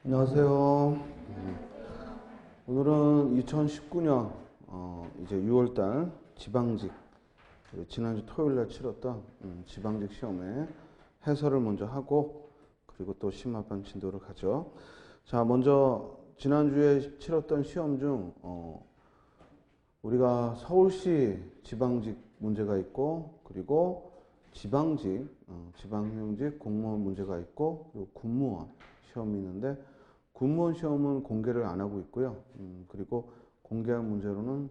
안녕하세요. 오늘은 2019년 이제 6월달 지방직 지난주 토요일날 치렀던 지방직 시험의 해설을 먼저 하고 그리고 또 심화반 진도를 가죠. 자, 먼저 지난주에 치렀던 시험 중 우리가 서울시 지방직 문제가 있고 그리고 지방직 지방행정직 공무원 문제가 있고 그리고 군무원 시험이 있는데 군무원 시험은 공개를 안 하고 있고요. 그리고 공개한 문제로는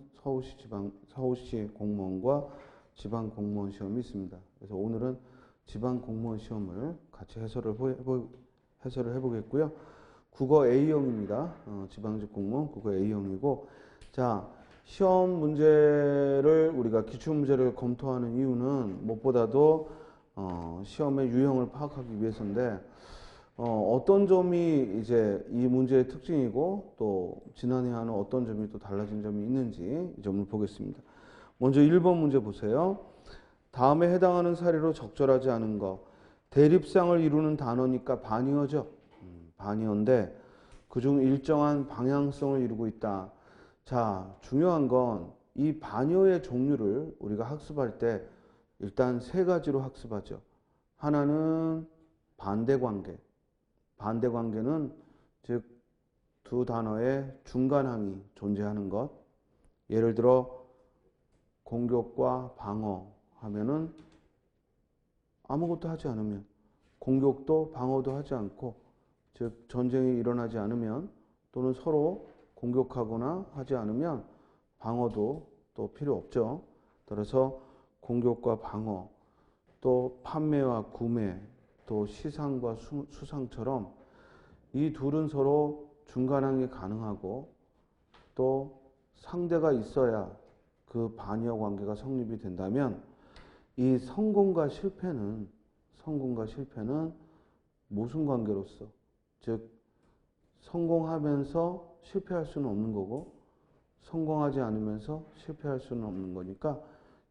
서울시 공무원과 지방 공무원 시험이 있습니다. 그래서 오늘은 지방 공무원 시험을 같이 해설을 해보겠고요. 국어 A형입니다. 지방직 공무원 국어 A형이고, 자, 시험 문제를 우리가 기출 문제를 검토하는 이유는 무엇보다도 시험의 유형을 파악하기 위해서인데, 어떤 점이 이제 이 문제의 특징이고 또 지난해와는 어떤 점이 또 달라진 점이 있는지 이 점을 보겠습니다. 먼저 1번 문제 보세요. 다음에 해당하는 사례로 적절하지 않은 거. 대립상을 이루는 단어니까 반의어죠. 반의어인데 그중 일정한 방향성을 이루고 있다. 자, 중요한 건 이 반의어의 종류를 우리가 학습할 때 일단 세 가지로 학습하죠. 하나는 반대관계. 반대관계는 즉 두 단어의 중간항이 존재하는 것. 예를 들어 공격과 방어 하면은 아무것도 하지 않으면 공격도 방어도 하지 않고 즉 전쟁이 일어나지 않으면 또는 서로 공격하거나 하지 않으면 방어도 또 필요 없죠. 따라서 공격과 방어 또 판매와 구매 또 시상과 수상처럼 이 둘은 서로 중간항이 가능하고 또 상대가 있어야 그 반의어 관계가 성립이 된다면 이 성공과 실패는 모순 관계로서 즉 성공하면서 실패할 수는 없는 거고 성공하지 않으면서 실패할 수는 없는 거니까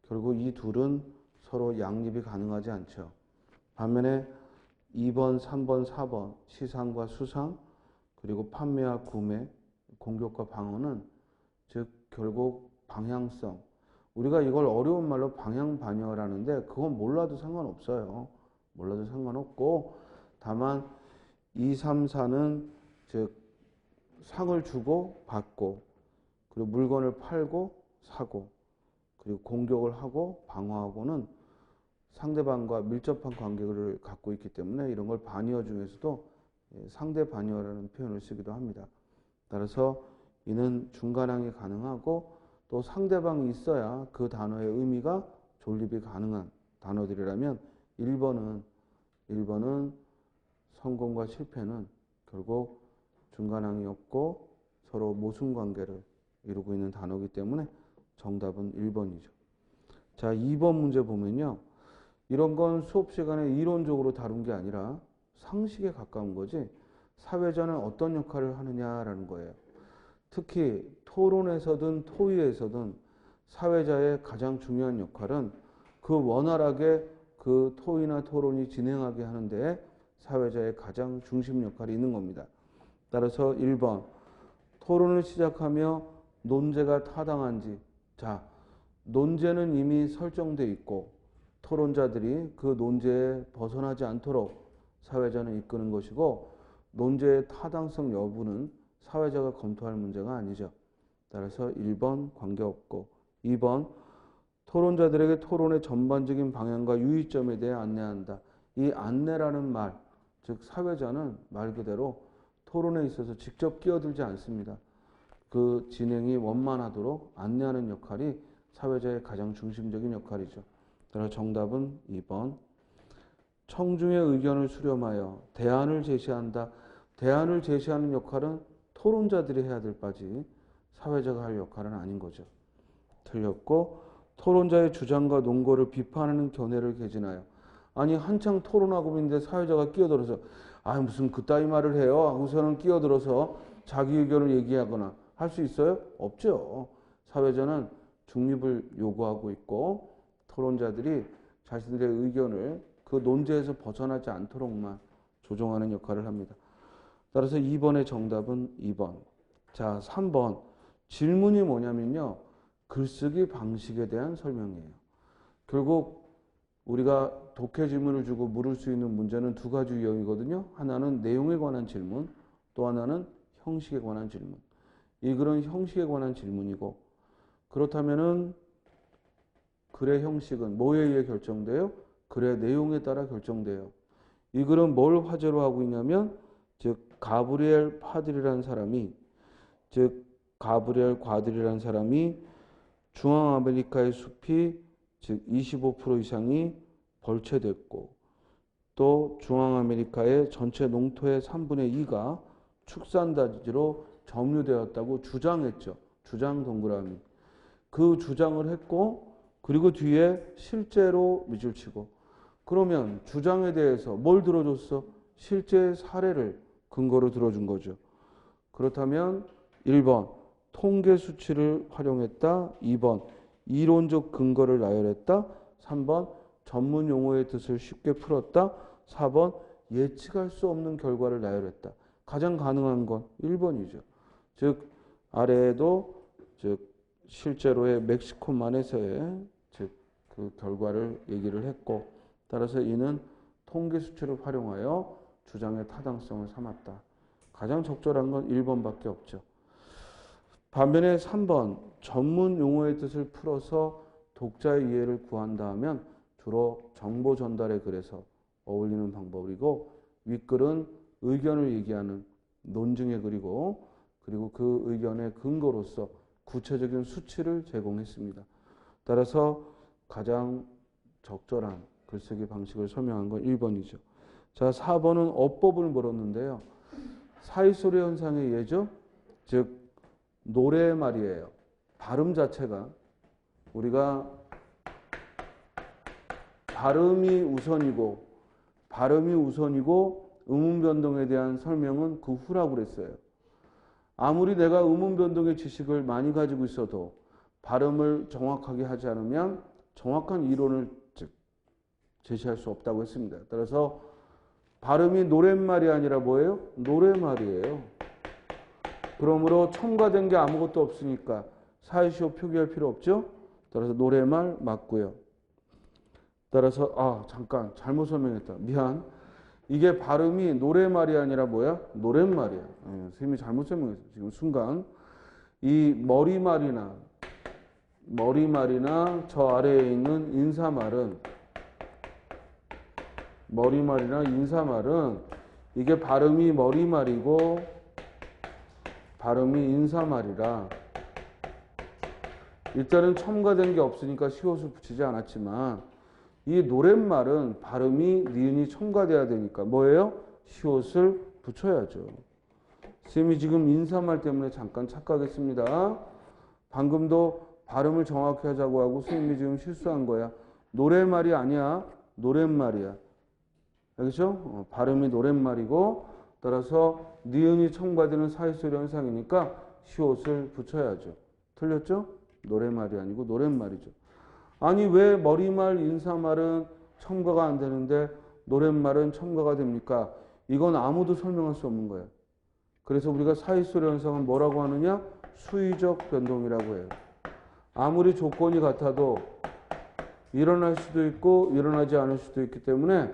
결국 이 둘은 서로 양립이 가능하지 않죠. 반면에 2번, 3번, 4번 시상과 수상 그리고 판매와 구매, 공격과 방어는 즉 결국 방향성 우리가 이걸 어려운 말로 방향반영이라는데 그건 몰라도 상관없어요. 몰라도 상관없고 다만 2, 3, 4는 즉 상을 주고 받고 그리고 물건을 팔고 사고 그리고 공격을 하고 방어하고는 상대방과 밀접한 관계를 갖고 있기 때문에 이런 걸 반의어 중에서도 상대 반의어라는 표현을 쓰기도 합니다. 따라서 이는 중간항이 가능하고 또 상대방이 있어야 그 단어의 의미가 존립이 가능한 단어들이라면 1번은 성공과 실패는 결국 중간항이 없고 서로 모순 관계를 이루고 있는 단어이기 때문에 정답은 1번이죠. 자, 2번 문제 보면요. 이런 건 수업 시간에 이론적으로 다룬 게 아니라 상식에 가까운 거지 사회자는 어떤 역할을 하느냐라는 거예요. 특히 토론에서든 토의에서든 사회자의 가장 중요한 역할은 그 원활하게 그 토의나 토론이 진행하게 하는 데 사회자의 가장 중심 역할이 있는 겁니다. 따라서 1번 토론을 시작하며 논제가 타당한지 자 논제는 이미 설정돼 있고 토론자들이 그 논제에 벗어나지 않도록 사회자는 이끄는 것이고 논제의 타당성 여부는 사회자가 검토할 문제가 아니죠. 따라서 1번 관계없고 2번 토론자들에게 토론의 전반적인 방향과 유의점에 대해 안내한다. 이 안내라는 말, 즉 사회자는 말 그대로 토론에 있어서 직접 끼어들지 않습니다. 그 진행이 원만하도록 안내하는 역할이 사회자의 가장 중심적인 역할이죠. 따라서 정답은 2번. 청중의 의견을 수렴하여 대안을 제시한다. 대안을 제시하는 역할은 토론자들이 해야 될 바지 사회자가 할 역할은 아닌 거죠. 틀렸고 토론자의 주장과 논거를 비판하는 견해를 개진하여 아니 한창 토론하고 있는데 사회자가 끼어들어서 아 무슨 그따위 말을 해요 하고서는 끼어들어서 자기 의견을 얘기하거나 할 수 있어요? 없죠. 사회자는 중립을 요구하고 있고 토론자들이 자신들의 의견을 그 논제에서 벗어나지 않도록만 조정하는 역할을 합니다. 따라서 2번의 정답은 2번. 자, 3번. 질문이 뭐냐면요. 글쓰기 방식에 대한 설명이에요. 결국 우리가 독해 질문을 주고 물을 수 있는 문제는 두 가지 유형이거든요. 하나는 내용에 관한 질문, 또 하나는 형식에 관한 질문. 이 글은 형식에 관한 질문이고, 그렇다면은 글의 형식은 뭐에 의해 결정돼요? 글의 내용에 따라 결정돼요. 이 글은 뭘 화제로 하고 있냐면, 즉 가브리엘 파들이라는 사람이, 즉 가브리엘 과들이라는 사람이 중앙아메리카의 숲이 즉 25% 이상이 벌채됐고, 또 중앙아메리카의 전체 농토의 3분의 2가 축산다지로 점유되었다고 주장했죠. 주장 동그라미. 그 주장을 했고, 그리고 뒤에 실제로 밑줄 치고, 그러면 주장에 대해서 뭘 들어줬어? 실제 사례를 근거로 들어준 거죠. 그렇다면 1번 통계 수치를 활용했다. 2번 이론적 근거를 나열했다. 3번 전문 용어의 뜻을 쉽게 풀었다. 4번 예측할 수 없는 결과를 나열했다. 가장 가능한 건 1번이죠. 즉 아래에도 즉 실제로의 멕시코만에서의 즉 그 결과를 얘기를 했고, 따라서 이는 통계 수치를 활용하여 주장의 타당성을 삼았다. 가장 적절한 건 1번밖에 없죠. 반면에 3번 전문 용어의 뜻을 풀어서 독자의 이해를 구한다 하면 주로 정보 전달의 글에서 어울리는 방법이고, 윗글은 의견을 얘기하는 논증의 글이고, 그리고 그 의견의 근거로서 구체적인 수치를 제공했습니다. 따라서 가장 적절한 글쓰기 방식을 설명한 건 1번이죠. 자, 4번은 어법을 물었는데요. 사이소리 현상의 예죠. 즉 노래말이에요. 발음 자체가 우리가 발음이 우선이고 음운 변동에 대한 설명은 그 후라고 그랬어요. 아무리 내가 음운 변동의 지식을 많이 가지고 있어도 발음을 정확하게 하지 않으면 정확한 이론을 제시할 수 없다고 했습니다. 따라서 발음이 노랫말이 아니라 뭐예요? 노래말이에요. 그러므로 첨가된 게 아무것도 없으니까 사이시오 표기할 필요 없죠? 따라서 노래말 맞고요. 따라서 잠깐 잘못 설명했다. 미안. 이게 발음이 노래말이 아니라 뭐야? 노랫말이야. 선생님이 잘못 설명했어요. 지금 순간 이 머리말이나 저 아래에 있는 인사말은 이게 발음이 머리말이고 발음이 인사말이라 일단은 첨가된 게 없으니까 시옷을 붙이지 않았지만, 이 노랫말은 발음이 니은이 첨가돼야 되니까 뭐예요? 시옷을 붙여야죠. 쌤이 지금 인사말 때문에 잠깐 착각했습니다. 방금도 발음을 정확히 하자고 하고 선생님이 지금 실수한 거야. 노래말이 아니야. 노랫말이야. 알겠죠? 발음이 노랫말이고, 따라서 니은이 첨가되는 사이소리 현상이니까 시옷을 붙여야죠. 틀렸죠? 노래말이 아니고 노랫말이죠. 아니 왜 머리말, 인사말은 첨가가 안 되는데 노랫말은 첨가가 됩니까? 이건 아무도 설명할 수 없는 거예요. 그래서 우리가 사이소리 현상은 뭐라고 하느냐? 수의적 변동이라고 해요. 아무리 조건이 같아도 일어날 수도 있고 일어나지 않을 수도 있기 때문에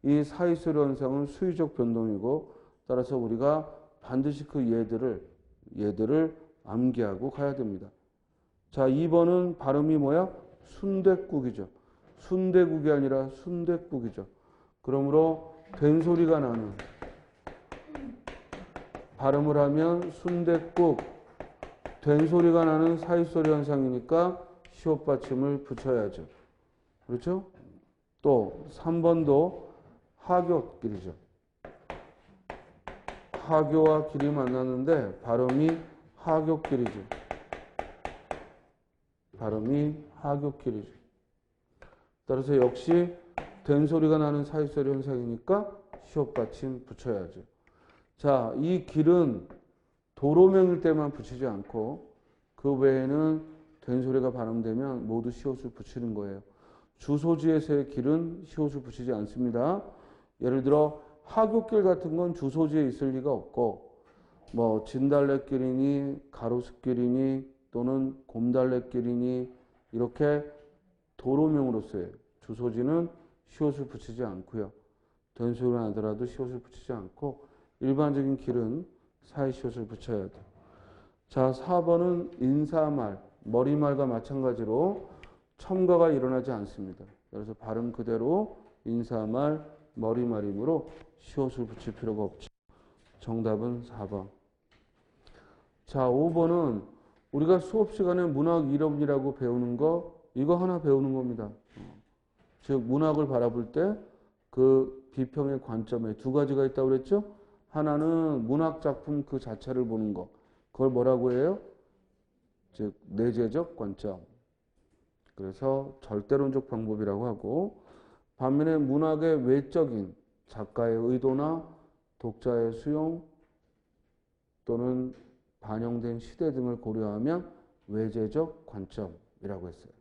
이 사이소리 현상은 수의적 변동이고, 따라서 우리가 반드시 그 예들을 암기하고 가야 됩니다. 자, 2번은 발음이 뭐야? 순댓국이죠. 순대국이 아니라 순댓국이죠. 그러므로 된 소리가 나는 발음을 하면 순댓국, 된 소리가 나는 사이소리 현상이니까 시옷 받침을 붙여야죠. 그렇죠? 또 3번도 하교길이죠. 하교와 길이 만나는데 발음이 하교길이죠. 따라서 역시 된 소리가 나는 사이소리 현상이니까 시옷 받침 붙여야죠. 자, 이 길은 도로명일 때만 붙이지 않고 그 외에는 된 소리가 발음되면 모두 시옷을 붙이는 거예요. 주소지에서의 길은 시옷을 붙이지 않습니다. 예를 들어 하굣길 같은 건 주소지에 있을 리가 없고 뭐 진달래길이니 가로수길이니 또는 곰달래길이니 이렇게 도로명으로 써요. 주소지는 시옷을 붙이지 않고요. 된소리가 나더라도 시옷을 붙이지 않고 일반적인 길은 사이 시옷을 붙여야 돼요. 자, 4번은 인사말, 머리말과 마찬가지로 첨가가 일어나지 않습니다. 그래서 발음 그대로 인사말, 머리말이므로 시옷을 붙일 필요가 없죠. 정답은 4번. 자, 5번은 우리가 수업 시간에 문학 이론이라고 배우는 거 이거 하나 배우는 겁니다. 즉 문학을 바라볼 때 그 비평의 관점에 두 가지가 있다고 그랬죠? 하나는 문학 작품 그 자체를 보는 거. 그걸 뭐라고 해요? 즉 내재적 관점. 그래서 절대론적 방법이라고 하고 반면에 문학의 외적인 작가의 의도나 독자의 수용 또는 반영된 시대 등을 고려하면 외재적 관점이라고 했어요.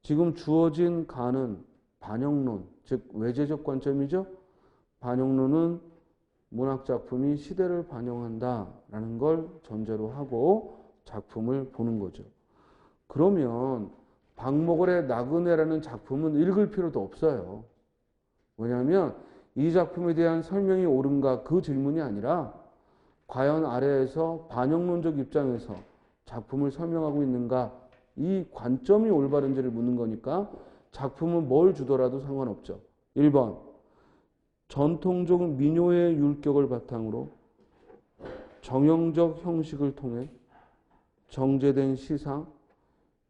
지금 주어진 가는 반영론, 즉 외재적 관점이죠. 반영론은 문학작품이 시대를 반영한다라는 걸 전제로 하고 작품을 보는 거죠. 그러면 박목월의 나그네라는 작품은 읽을 필요도 없어요. 왜냐하면 이 작품에 대한 설명이 옳은가 그 질문이 아니라 과연 아래에서 반영론적 입장에서 작품을 설명하고 있는가 이 관점이 올바른지를 묻는 거니까 작품은 뭘 주더라도 상관없죠. 1번 전통적 민요의 율격을 바탕으로 정형적 형식을 통해 정제된 시상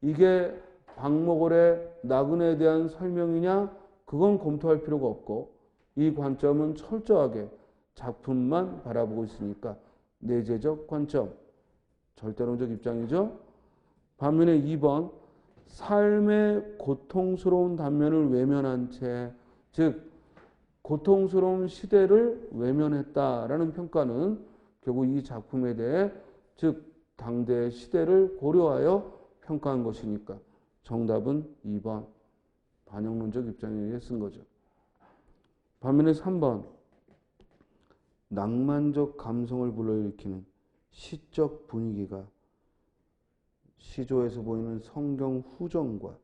이게 박목월의 나그네에 대한 설명이냐 그건 검토할 필요가 없고 이 관점은 철저하게 작품만 바라보고 있으니까 내재적 관점 절대론적 입장이죠. 반면에 2번 삶의 고통스러운 단면을 외면한 채 즉 고통스러운 시대를 외면했다라는 평가는 결국 이 작품에 대해 즉 당대의 시대를 고려하여 평가한 것이니까 정답은 2번 반영론적 입장에 의해 쓴 거죠. 반면에 3번 낭만적 감성을 불러일으키는 시적 분위기가 시조에서 보이는 성경 후정과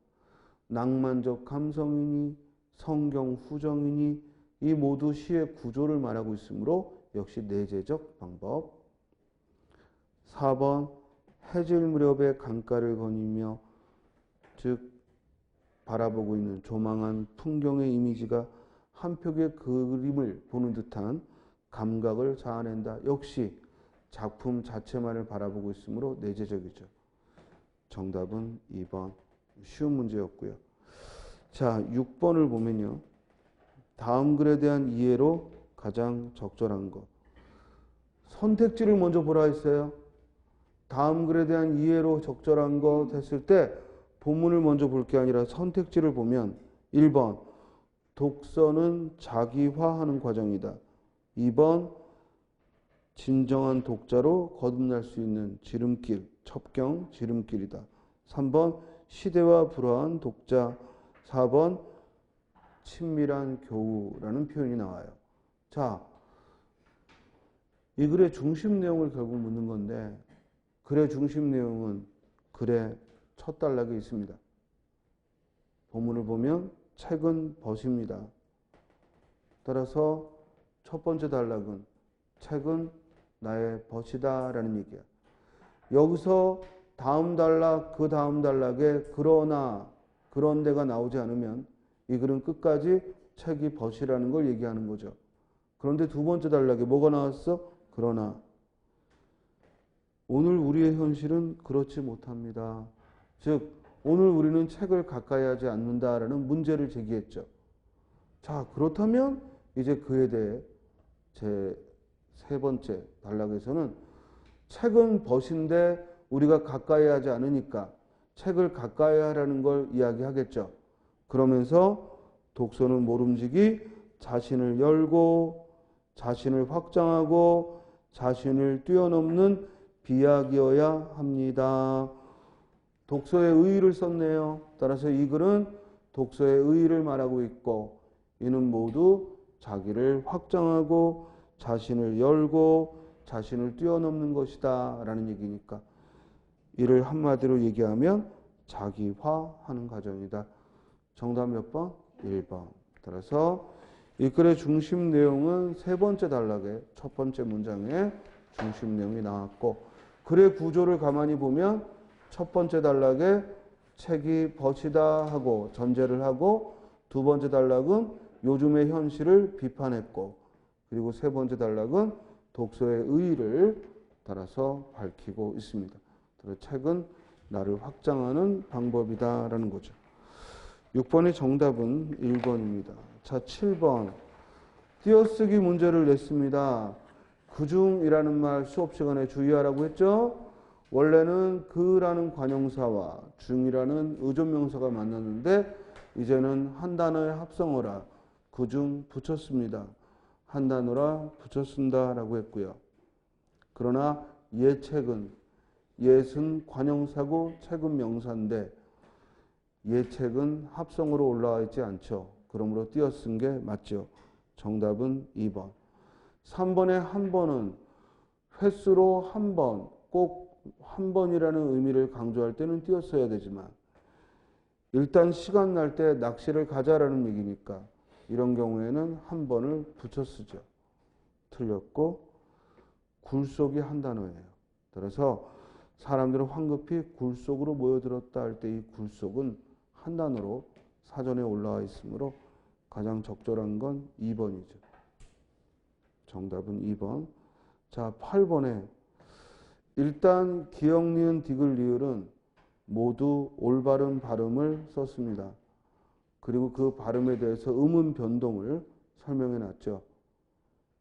낭만적 감성이니 성경 후정이니 이 모두 시의 구조를 말하고 있으므로 역시 내재적 방법. 4번 해질 무렵에 강가를 거니며 즉 바라보고 있는 조망한 풍경의 이미지가 한 편의 그림을 보는 듯한 감각을 자아낸다. 역시 작품 자체만을 바라보고 있으므로 내재적이죠. 정답은 2번. 쉬운 문제였고요. 자, 6번을 보면요. 다음 글에 대한 이해로 가장 적절한 것. 선택지를 먼저 보라 했어요. 다음 글에 대한 이해로 적절한 것 했을 때 본문을 먼저 볼 게 아니라 선택지를 보면 1번 독서는 자기화하는 과정이다. 2번 진정한 독자로 거듭날 수 있는 지름길, 첩경 지름길이다. 3번 시대와 불화한 독자. 4번 친밀한 교우라는 표현이 나와요. 자, 이 글의 중심 내용을 결국 묻는 건데 글의 중심 내용은 글의 첫 단락에 있습니다. 본문을 보면 책은 벗입니다. 따라서 첫 번째 단락은 책은 나의 벗이다 라는 얘기야. 여기서 다음 단락, 그 다음 단락에 그러나 그런데가 나오지 않으면 이 글은 끝까지 책이 벗이라는 걸 얘기하는 거죠. 그런데 두 번째 단락에 뭐가 나왔어? 그러나 오늘 우리의 현실은 그렇지 못합니다. 즉 오늘 우리는 책을 가까이 하지 않는다라는 문제를 제기했죠. 자, 그렇다면 이제 그에 대해 제 세 번째 단락에서는 책은 벗인데 우리가 가까이 하지 않으니까 책을 가까이 하라는 걸 이야기하겠죠. 그러면서 독서는 모름지기 자신을 열고 자신을 확장하고 자신을 뛰어넘는 비약이어야 합니다. 독서의 의의를 썼네요. 따라서 이 글은 독서의 의의를 말하고 있고 이는 모두 자기를 확장하고 자신을 열고 자신을 뛰어넘는 것이다 라는 얘기니까 이를 한마디로 얘기하면 자기화하는 과정이다. 정답 몇 번? 1번. 따라서 이 글의 중심 내용은 세 번째 단락의 첫 번째 문장에 중심 내용이 나왔고 글의 구조를 가만히 보면 첫 번째 단락에 책이 벗이다 하고 전제를 하고 두 번째 단락은 요즘의 현실을 비판했고 그리고 세 번째 단락은 독서의 의의를 따라서 밝히고 있습니다. 책은 나를 확장하는 방법이다라는 거죠. 6번의 정답은 1번입니다. 자, 7번. 띄어쓰기 문제를 냈습니다. 그중이라는 말 수업 시간에 주의하라고 했죠? 원래는 그라는 관용사와 중이라는 의존명사가 만났는데 이제는 한 단어의 합성어라 그중 붙였습니다. 한 단어라 붙였습니다 라고 했고요. 그러나 예책은 옛은 관용사고 책은 명사인데 예책은 합성으로 올라와 있지 않죠. 그러므로 띄어쓴 게 맞죠. 정답은 2번. 3번의 한 번은 횟수로 한 번, 꼭 한 번이라는 의미를 강조할 때는 띄어써야 되지만 일단 시간 날 때 낚시를 가자라는 얘기니까 이런 경우에는 한 번을 붙여 쓰죠. 틀렸고 굴속이 한 단어예요. 따라서 사람들은 황급히 굴속으로 모여들었다 할 때 이 굴속은 한 단어로 사전에 올라와 있으므로 가장 적절한 건 2번이죠. 정답은 2번. 자, 8번에 일단 기역, 니은, 디귿, 리을은 모두 올바른 발음을 썼습니다. 그리고 그 발음에 대해서 음운 변동을 설명해 놨죠.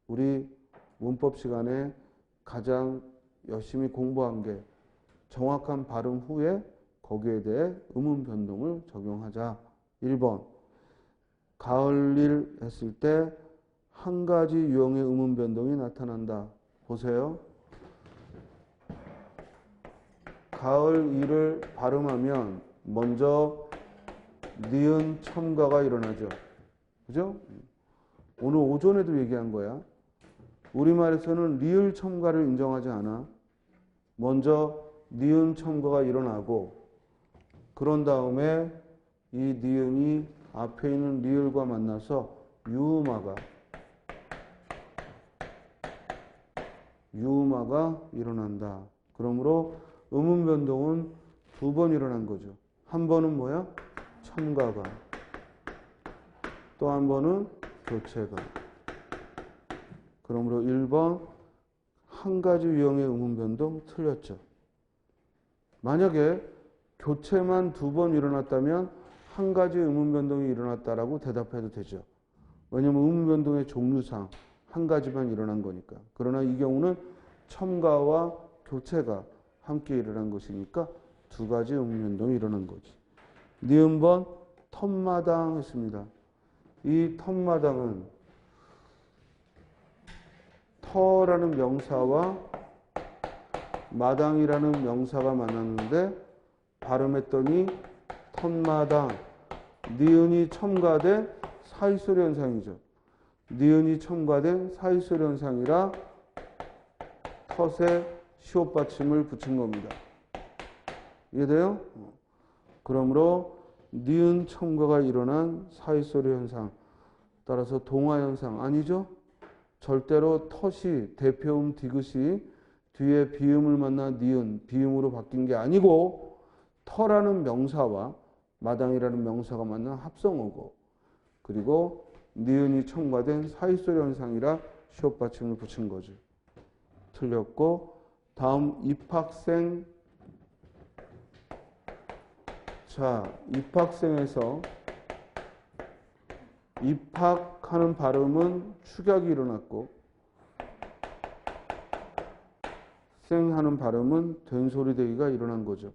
우리 문법 시간에 가장 열심히 공부한 게 정확한 발음 후에 거기에 대해 음운 변동을 적용하자. 1번. 가을일 했을 때 한 가지 유형의 음운 변동이 나타난다. 보세요. 가을일을 발음하면 먼저 니은 첨가가 일어나죠. 그죠? 오늘 오전에도 얘기한 거야. 우리말에서는 리을 첨가를 인정하지 않아. 먼저 니은 첨가가 일어나고 그런 다음에 이 니은이 앞에 있는 리을과 만나서 유음화가 일어난다. 그러므로 음운 변동은 두 번 일어난 거죠. 한 번은 뭐야? 첨가가. 또 한 번은 교체가. 그러므로 1번 한 가지 유형의 음운 변동 틀렸죠. 만약에 교체만 두 번 일어났다면 한 가지 음운 변동이 일어났다라고 대답해도 되죠. 왜냐하면 음운 변동의 종류상 한 가지만 일어난 거니까. 그러나 이 경우는 첨가와 교체가 함께 일어난 것이니까 두 가지 음운 변동이 일어난 거지. 니은번 텀마당 했습니다. 이 텀마당은 터라는 명사와 마당이라는 명사가 만났는데 발음했더니 텀마당. 니은이 첨가된 사이소리 현상이죠. 니은이 첨가된 사이소리 현상이라 텄에 시옷 받침을 붙인 겁니다. 이해돼요? 그러므로 니은 첨가가 일어난 사이소리 현상. 따라서 동화 현상 아니죠? 절대로 텄이 대표음 디귿이 뒤에 비음을 만나 니은, 비음으로 바뀐 게 아니고 터라는 명사와 마당이라는 명사가 만난 합성어고 그리고 니은이 첨가된 사이소리 현상이라 시옷 받침을 붙인 거죠. 틀렸고 다음 입학생. 자, 입학생에서 입학하는 발음은 축약이 일어났고 생하는 발음은 된소리되기가 일어난 거죠.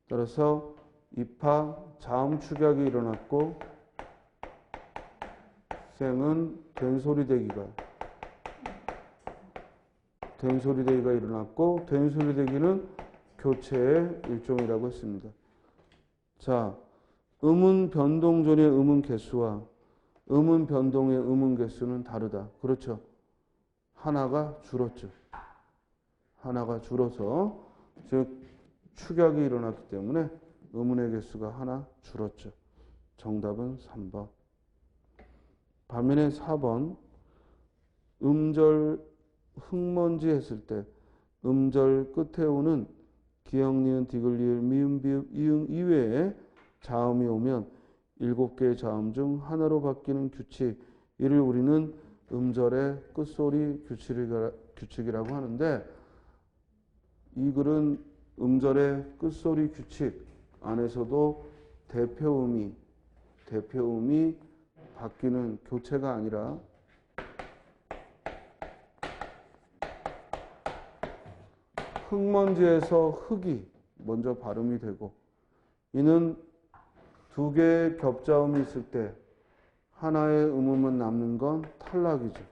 따라서 입학 자음 축약이 일어났고 생은 된소리되기가 일어났고 된소리되기는 교체의 일종이라고 했습니다. 자, 음운 변동 전의 음운 개수와 음운 변동의 음운 개수는 다르다. 그렇죠. 하나가 줄었죠. 하나가 줄어서 즉 축약이 일어났기 때문에 음운의 개수가 하나 줄었죠. 정답은 3번. 반면에 4번 음절 흙먼지 했을 때 음절 끝에 오는 기역, 니은, 디귿, 리을, 미음, 비읍, 이응 이외에 자음이 오면 7개의 자음 중 하나로 바뀌는 규칙, 이를 우리는 음절의 끝소리 규칙이라고 하는데, 이 글은 음절의 끝소리 규칙 안에서도 대표음이 바뀌는 교체가 아니라 흙먼지에서 흙이 먼저 발음이 되고, 이는 2개의 겹자음이 있을 때 하나의 음음은 남는 건 탈락이죠.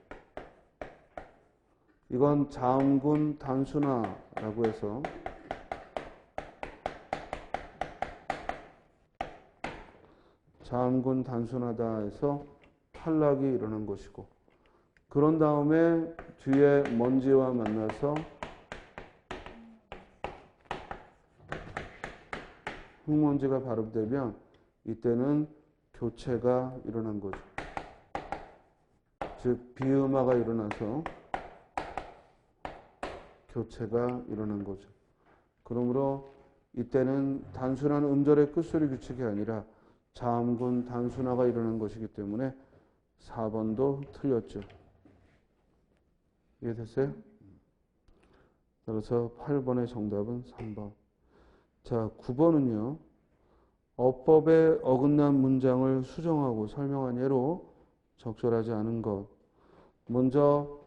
이건 자음군 단순화라고 해서 자음군 단순하다 해서 탈락이 일어난 것이고, 그런 다음에 뒤에 먼지와 만나서 흙먼지가 발음되면 이때는 교체가 일어난 거죠. 즉 비음화가 일어나서 교체가 일어난 거죠. 그러므로 이때는 단순한 음절의 끝소리 규칙이 아니라 자음군 단순화가 일어난 것이기 때문에 4번도 틀렸죠. 이해됐어요? 따라서 8번의 정답은 3번. 자, 9번은요. 어법에 어긋난 문장을 수정하고 설명한 예로 적절하지 않은 것. 먼저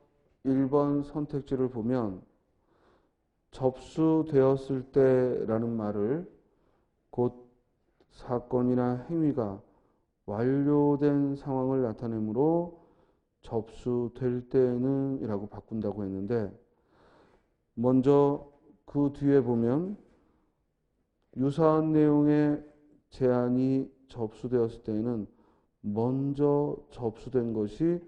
1번 선택지를 보면 접수되었을 때라는 말을 곧 사건이나 행위가 완료된 상황을 나타내므로 접수될 때는 이라고 바꾼다고 했는데, 먼저 그 뒤에 보면 유사한 내용의 제안이 접수되었을 때에는 먼저 접수된 것이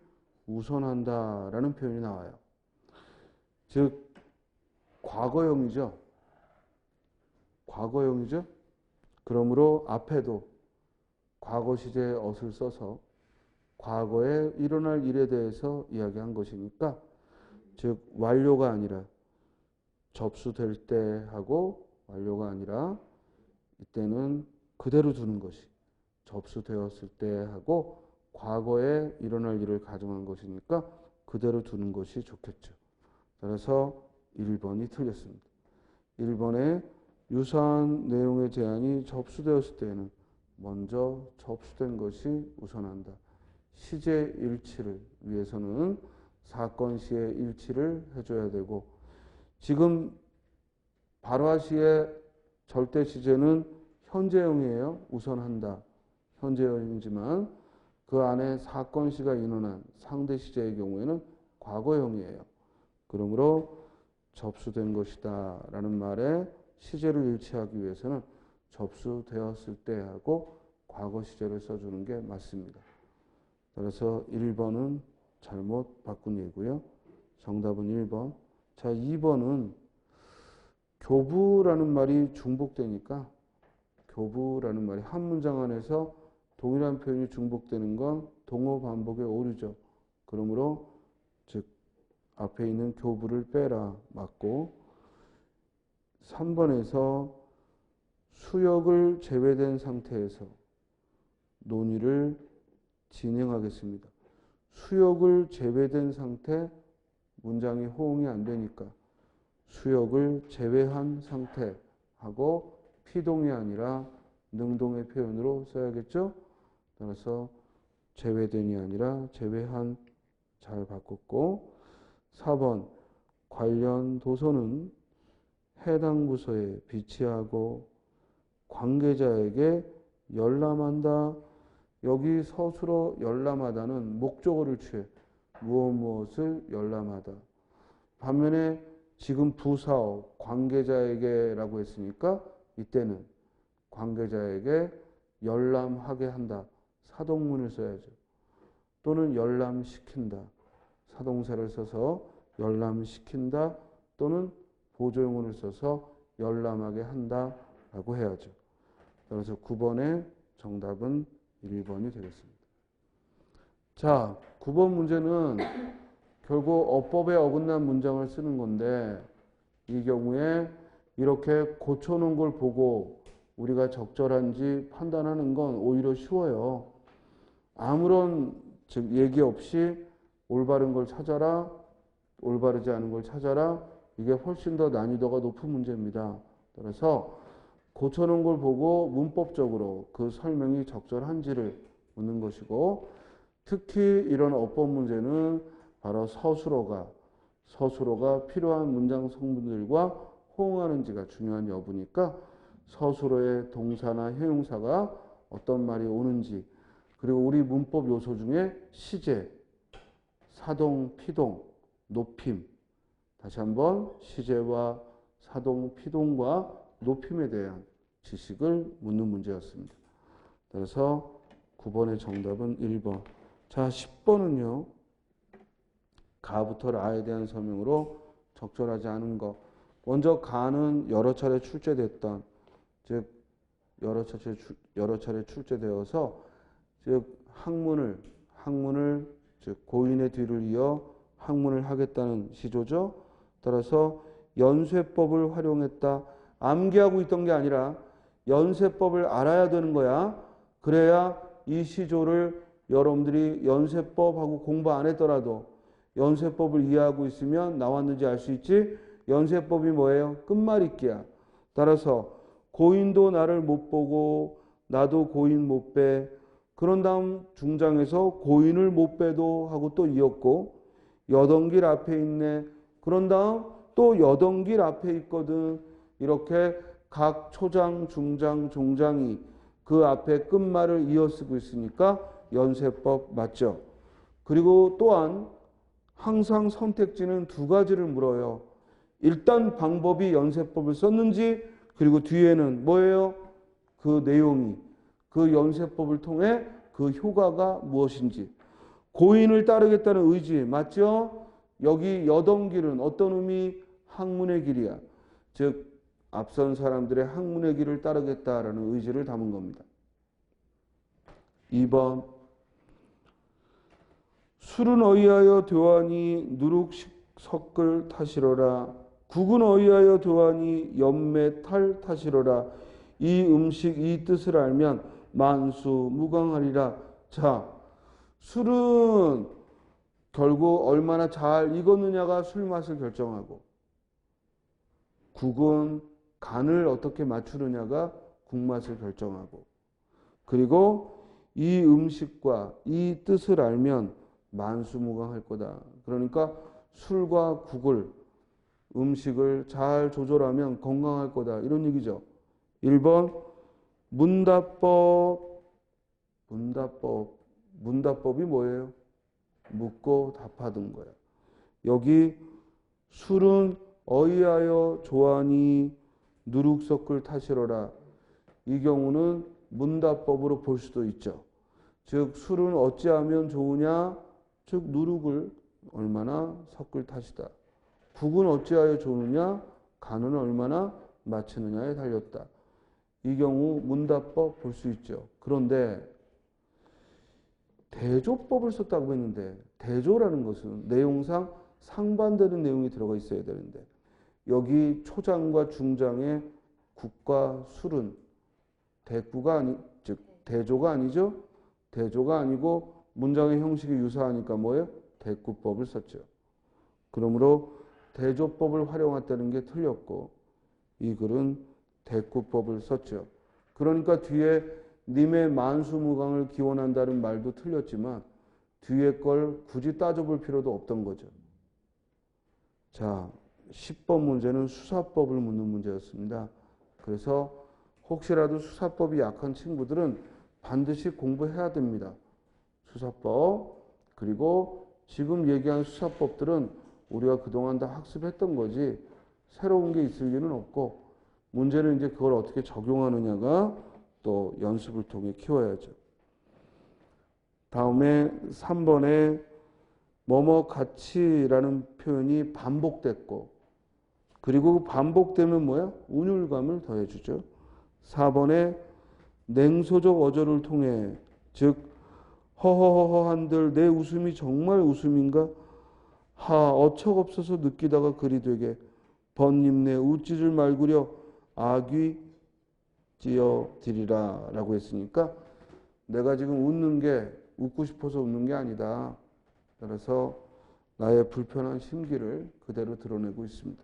우선한다라는 표현이 나와요. 즉 과거형이죠. 과거형이죠. 그러므로 앞에도 과거 시제의 엇을 써서 과거에 일어날 일에 대해서 이야기한 것이니까, 즉 완료가 아니라 접수될 때 하고 완료가 아니라 이때는 그대로 두는 것이 접수되었을 때 하고 과거에 일어날 일을 가정한 것이니까 그대로 두는 것이 좋겠죠. 따라서 1번이 틀렸습니다. 1번에 유사한 내용의 제안이 접수되었을 때에는 먼저 접수된 것이 우선한다. 시제 일치를 위해서는 사건 시의 일치를 해줘야 되고, 지금 발화시의 절대 시제는 현재형이에요. 우선한다. 현재형이지만 그 안에 사건 시가 인원한 상대 시제의 경우에는 과거형이에요. 그러므로 접수된 것이다 라는 말에 시제를 일치하기 위해서는 접수되었을 때 하고 과거 시제를 써주는 게 맞습니다. 따라서 1번은 잘못 바꾼 예고요. 정답은 1번. 자, 2번은 교부라는 말이 중복되니까, 교부라는 말이 한 문장 안에서 동일한 표현이 중복되는 건 동어 반복의 오류죠. 그러므로 즉 앞에 있는 교부를 빼라 맞고, 3번에서 수역을 제외된 상태에서 논의를 진행하겠습니다. 수역을 제외된 상태, 문장이 호응이 안 되니까 수역을 제외한 상태하고 피동이 아니라 능동의 표현으로 써야겠죠. 따라서 제외된이 아니라 제외한 잘 바꿨고, 4번 관련 도서는 해당 부서에 비치하고 관계자에게 열람한다. 여기 서술어 열람하다는 목적어를 취해 무엇을 열람하다. 반면에 지금 부사업 관계자에게라고 했으니까 이때는 관계자에게 열람하게 한다. 사동문을 써야죠. 또는 열람시킨다. 사동사를 써서 열람시킨다 또는 보조용어를 써서 열람하게 한다 라고 해야죠. 그래서 9번의 정답은 1번이 되겠습니다. 자, 9번 문제는 결국 어법에 어긋난 문장을 쓰는 건데 이 경우에 이렇게 고쳐놓은 걸 보고 우리가 적절한지 판단하는 건 오히려 쉬워요. 아무런 즉 얘기 없이 올바른 걸 찾아라, 올바르지 않은 걸 찾아라. 이게 훨씬 더 난이도가 높은 문제입니다. 그래서 고쳐놓은 걸 보고 문법적으로 그 설명이 적절한지를 묻는 것이고, 특히 이런 어법 문제는 바로 서술어가 필요한 문장 성분들과 호응하는지가 중요한 여부니까 서술어의 동사나 형용사가 어떤 말이 오는지, 그리고 우리 문법 요소 중에 시제, 사동, 피동, 높임, 다시 한번 시제와 사동, 피동과 높임에 대한 지식을 묻는 문제였습니다. 그래서 9번의 정답은 1번. 자, 10번은요. 가부터 라에 대한 설명으로 적절하지 않은 것. 먼저 가는 여러 차례 출제됐던, 즉 여러 차례 출제되어서 즉 학문을 즉 고인의 뒤를 이어 학문을 하겠다는 시조죠. 따라서 연쇄법을 활용했다. 암기하고 있던 게 아니라 연쇄법을 알아야 되는 거야. 그래야 이 시조를 여러분들이 연쇄법하고 공부 안 했더라도 연쇄법을 이해하고 있으면 나왔는지 알 수 있지. 연쇄법이 뭐예요? 끝말잇기야. 따라서 고인도 나를 못 보고 나도 고인 못 배. 그런 다음 중장에서 고인을 못 빼도 하고 또 이었고, 여덩길 앞에 있네. 그런 다음 또 여덩길 앞에 있거든. 이렇게 각 초장, 중장, 종장이 그 앞에 끝말을 이어 쓰고 있으니까 연쇄법 맞죠? 그리고 또한 항상 선택지는 두 가지를 물어요. 일단 방법이 연쇄법을 썼는지, 그리고 뒤에는 뭐예요? 그 내용이 그 연쇄법을 통해 그 효과가 무엇인지. 고인을 따르겠다는 의지 맞죠? 여기 여덩길은 어떤 의미? 학문의 길이야. 즉 앞선 사람들의 학문의 길을 따르겠다라는 의지를 담은 겁니다. 2번 술은 어이하여 교환이 누룩석글 타시러라. 국은 어이하여 교환이 연매탈 타시러라. 이 음식 이 뜻을 알면 만수무강하리라. 자, 술은 결국 얼마나 잘 익었느냐가 술 맛을 결정하고, 국은 간을 어떻게 맞추느냐가 국맛을 결정하고, 그리고 이 음식과 이 뜻을 알면 만수무강할 거다. 그러니까 술과 국을, 음식을 잘 조절하면 건강할 거다. 이런 얘기죠. 1번 문답법이 뭐예요? 묻고 답하던 거야. 여기 술은 어이하여 조하니 누룩석글 타시러라. 이 경우는 문답법으로 볼 수도 있죠. 즉 술은 어찌하면 좋으냐? 즉 누룩을 얼마나 섞을 탓이다. 국은 어찌하여 좋으냐? 간은 얼마나 맞추느냐에 달렸다. 이 경우 문답법 볼 수 있죠. 그런데 대조법을 썼다고 했는데, 대조라는 것은 내용상 상반되는 내용이 들어가 있어야 되는데, 여기 초장과 중장의 국과 술은 즉 대조가 아니죠. 대조가 아니고 문장의 형식이 유사하니까 뭐예요? 대꾸법을 썼죠. 그러므로 대조법을 활용했다는 게 틀렸고, 이 글은 대꾸법을 썼죠. 그러니까 뒤에 님의 만수무강을 기원한다는 말도 틀렸지만 뒤에 걸 굳이 따져볼 필요도 없던 거죠. 자, 10번 문제는 수사법을 묻는 문제였습니다. 그래서 혹시라도 수사법이 약한 친구들은 반드시 공부해야 됩니다. 수사법. 그리고 지금 얘기한 수사법들은 우리가 그동안 다 학습했던 거지 새로운 게 있을 리는 없고, 문제는 이제 그걸 어떻게 적용하느냐가 또 연습을 통해 키워야죠. 다음에 3번에 뭐뭐 같이라는 표현이 반복됐고, 그리고 반복되면 뭐야? 운율감을 더해주죠. 4번에 냉소적 어조를 통해, 즉 허허허허한들 내 웃음이 정말 웃음인가? 하 어처없어서 느끼다가 그리 되게 번님내 웃지를 말구려 악귀 지어드리라 라고 했으니까 내가 지금 웃는 게 웃고 싶어서 웃는 게 아니다. 따라서 나의 불편한 심기를 그대로 드러내고 있습니다.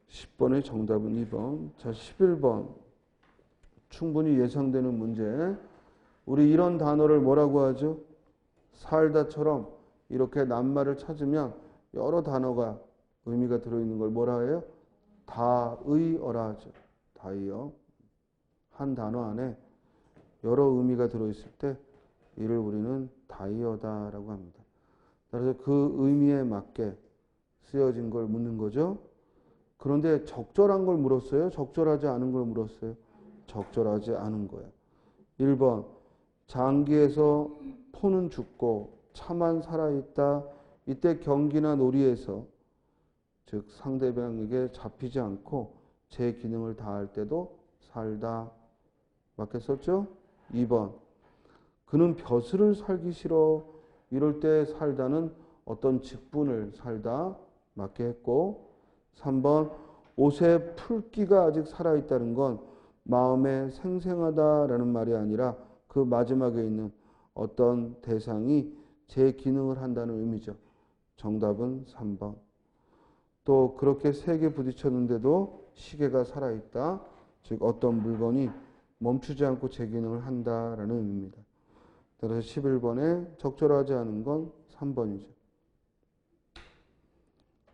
10번의 정답은 2번. 자, 11번. 충분히 예상되는 문제. 우리 이런 단어를 뭐라고 하죠? 살다처럼 이렇게 낱말을 찾으면 여러 단어가 의미가 들어있는 걸 뭐라 해요? 다의어라 하죠. 다의어. 한 단어 안에 여러 의미가 들어있을 때 이를 우리는 다의어다라고 합니다. 따라서 그 의미에 맞게 쓰여진 걸 묻는 거죠. 그런데 적절한 걸 물었어요? 적절하지 않은 걸 물었어요? 적절하지 않은 거예요. 1번 장기에서 포는 죽고 차만 살아있다. 이때 경기나 놀이에서 즉 상대방에게 잡히지 않고 제 기능을 다할 때도 살다. 맞게 썼죠? 2번 그는 벼슬을 살기 싫어. 이럴 때 살다는 어떤 직분을 살다. 맞게 했고 3번 옷에 풀기가 아직 살아있다는 건 마음에 생생하다라는 말이 아니라 그 마지막에 있는 어떤 대상이 제 기능을 한다는 의미죠. 정답은 3번. 또 그렇게 세게 부딪혔는데도 시계가 살아있다. 즉 어떤 물건이 멈추지 않고 제 기능을 한다라는 의미입니다. 따라서 11번에 적절하지 않은 건 3번이죠.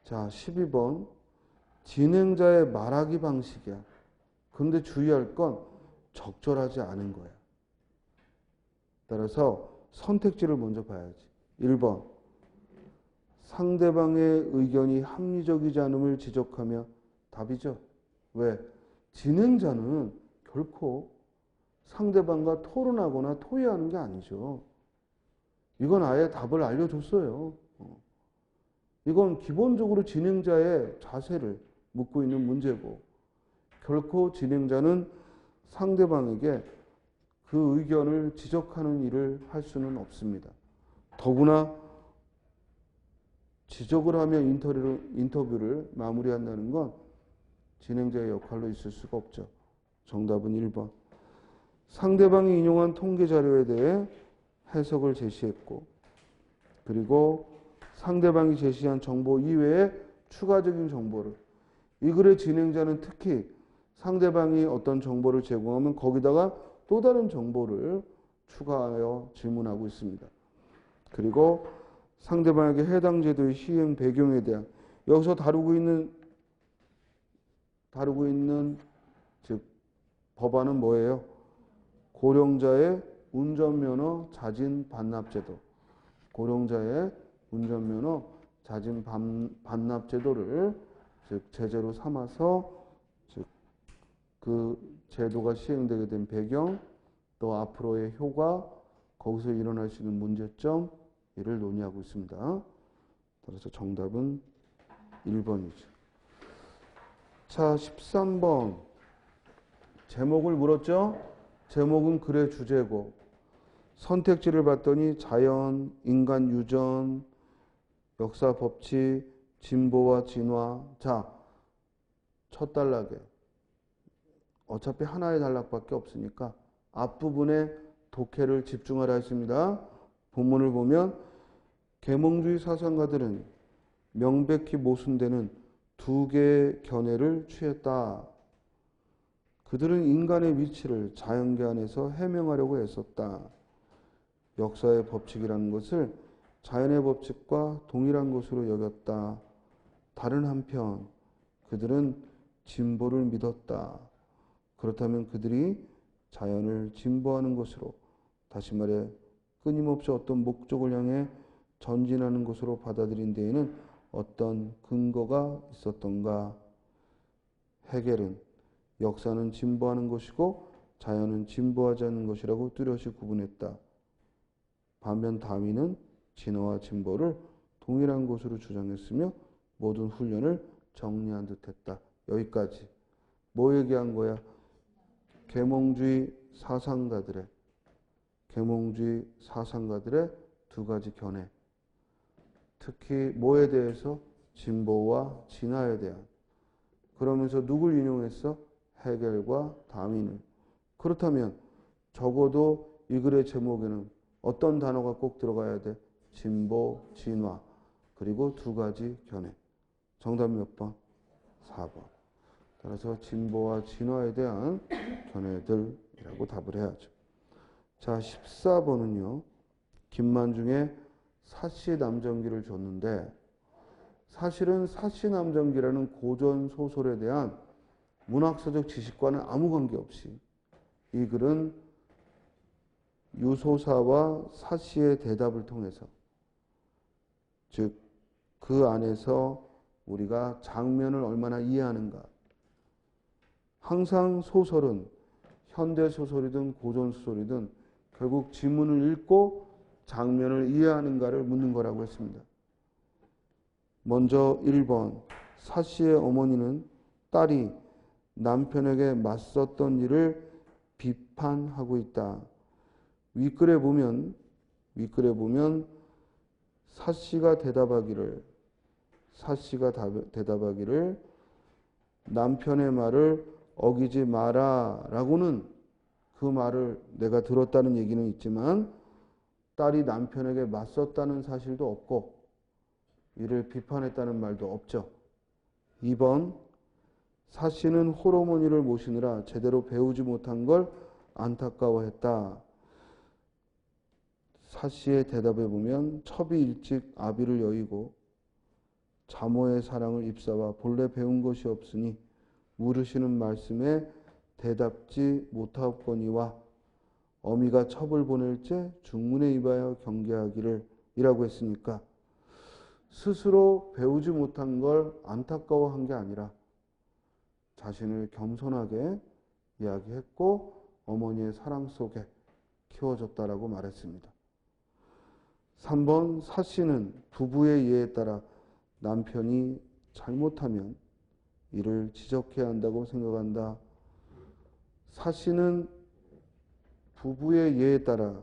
자, 12번. 진행자의 말하기 방식이야. 근데 주의할 건 적절하지 않은 거야. 따라서 선택지를 먼저 봐야지. 1번. 상대방의 의견이 합리적이지 않음을 지적하며 답이죠. 왜? 진행자는 결코 상대방과 토론하거나 토의하는 게 아니죠. 이건 아예 답을 알려줬어요. 이건 기본적으로 진행자의 자세를 묻고 있는 문제고 결코 진행자는 상대방에게 그 의견을 지적하는 일을 할 수는 없습니다. 더구나 지적을 하며 인터뷰를 마무리한다는 건 진행자의 역할로 있을 수가 없죠. 정답은 1번. 상대방이 인용한 통계 자료에 대해 해석을 제시했고 그리고 상대방이 제시한 정보 이외에 추가적인 정보를 이 글의 진행자는 특히 상대방이 어떤 정보를 제공하면 거기다가 또 다른 정보를 추가하여 질문하고 있습니다. 그리고 상대방에게 해당 제도의 시행 배경에 대한 여기서 다루고 있는 즉 법안은 뭐예요? 고령자의 운전면허 자진 반납제도. 고령자의 운전면허 자진 반납제도를 즉 제재로 삼아서 즉 그 제도가 시행되게 된 배경 또 앞으로의 효과 거기서 일어날 수 있는 문제점 이를 논의하고 있습니다. 따라서 정답은 1번이죠. 자, 13번. 제목을 물었죠? 제목은 글의 주제고 선택지를 봤더니 자연, 인간 유전, 역사 법칙, 진보와 진화. 자, 첫 단락에 어차피 하나의 단락밖에 없으니까 앞부분에 독해를 집중하라 했습니다. 본문을 보면 계몽주의 사상가들은 명백히 모순되는 두 개의 견해를 취했다. 그들은 인간의 위치를 자연계 안에서 해명하려고 애썼다. 역사의 법칙이라는 것을 자연의 법칙과 동일한 것으로 여겼다. 다른 한편 그들은 진보를 믿었다. 그렇다면 그들이 자연을 진보하는 것으로 다시 말해 끊임없이 어떤 목적을 향해 전진하는 것으로 받아들인 데에는 어떤 근거가 있었던가? 헤겔은 역사는 진보하는 것이고 자연은 진보하지 않는 것이라고 뚜렷이 구분했다. 반면 다윈은 진어와 진보를 동일한 것으로 주장했으며 모든 훈련을 정리한 듯했다. 여기까지. 뭐 얘기한 거야? 계몽주의 사상가들의 두 가지 견해. 특히 뭐에 대해서? 진보와 진화에 대한. 그러면서 누굴 인용했어? 헤겔과 다윈을. 그렇다면 적어도 이 글의 제목에는 어떤 단어가 꼭 들어가야 돼? 진보, 진화, 그리고 두 가지 견해. 정답 몇 번? 4번. 따라서 진보와 진화에 대한 견해들이라고 답을 해야죠. 자, 14번은요. 김만중의 사시남정기를 줬는데 사실은 사시남정기라는 고전 소설에 대한 문학서적 지식과는 아무 관계없이 이 글은 유소사와 사시의 대답을 통해서, 즉 그 안에서 우리가 장면을 얼마나 이해하는가. 항상 소설은 현대소설이든 고전소설이든 결국 지문을 읽고 장면을 이해하는가를 묻는 거라고 했습니다. 먼저 1번, 사시의 어머니는 딸이 남편에게 맞섰던 일을 비판하고 있다. 윗글에 보면 사시가 대답하기를 남편의 말을 어기지 마라 라고는 그 말을 내가 들었다는 얘기는 있지만 딸이 남편에게 맞섰다는 사실도 없고 이를 비판했다는 말도 없죠. 2번, 사시는 홀어머니를 모시느라 제대로 배우지 못한 걸 안타까워했다. 사시의 대답에 보면 첩이 일찍 아비를 여의고 자모의 사랑을 입사와 본래 배운 것이 없으니 물으시는 말씀에 대답지 못하옵거니와 어미가 첩을 보낼제 중문에 입하여 경계하기를 이라고 했으니까 스스로 배우지 못한 걸 안타까워한 게 아니라 자신을 겸손하게 이야기했고 어머니의 사랑 속에 키워졌다라고 말했습니다. 3번, 사시는 부부의 예에 따라 남편이 잘못하면 이를 지적해야 한다고 생각한다. 사시는 부부의 예에 따라,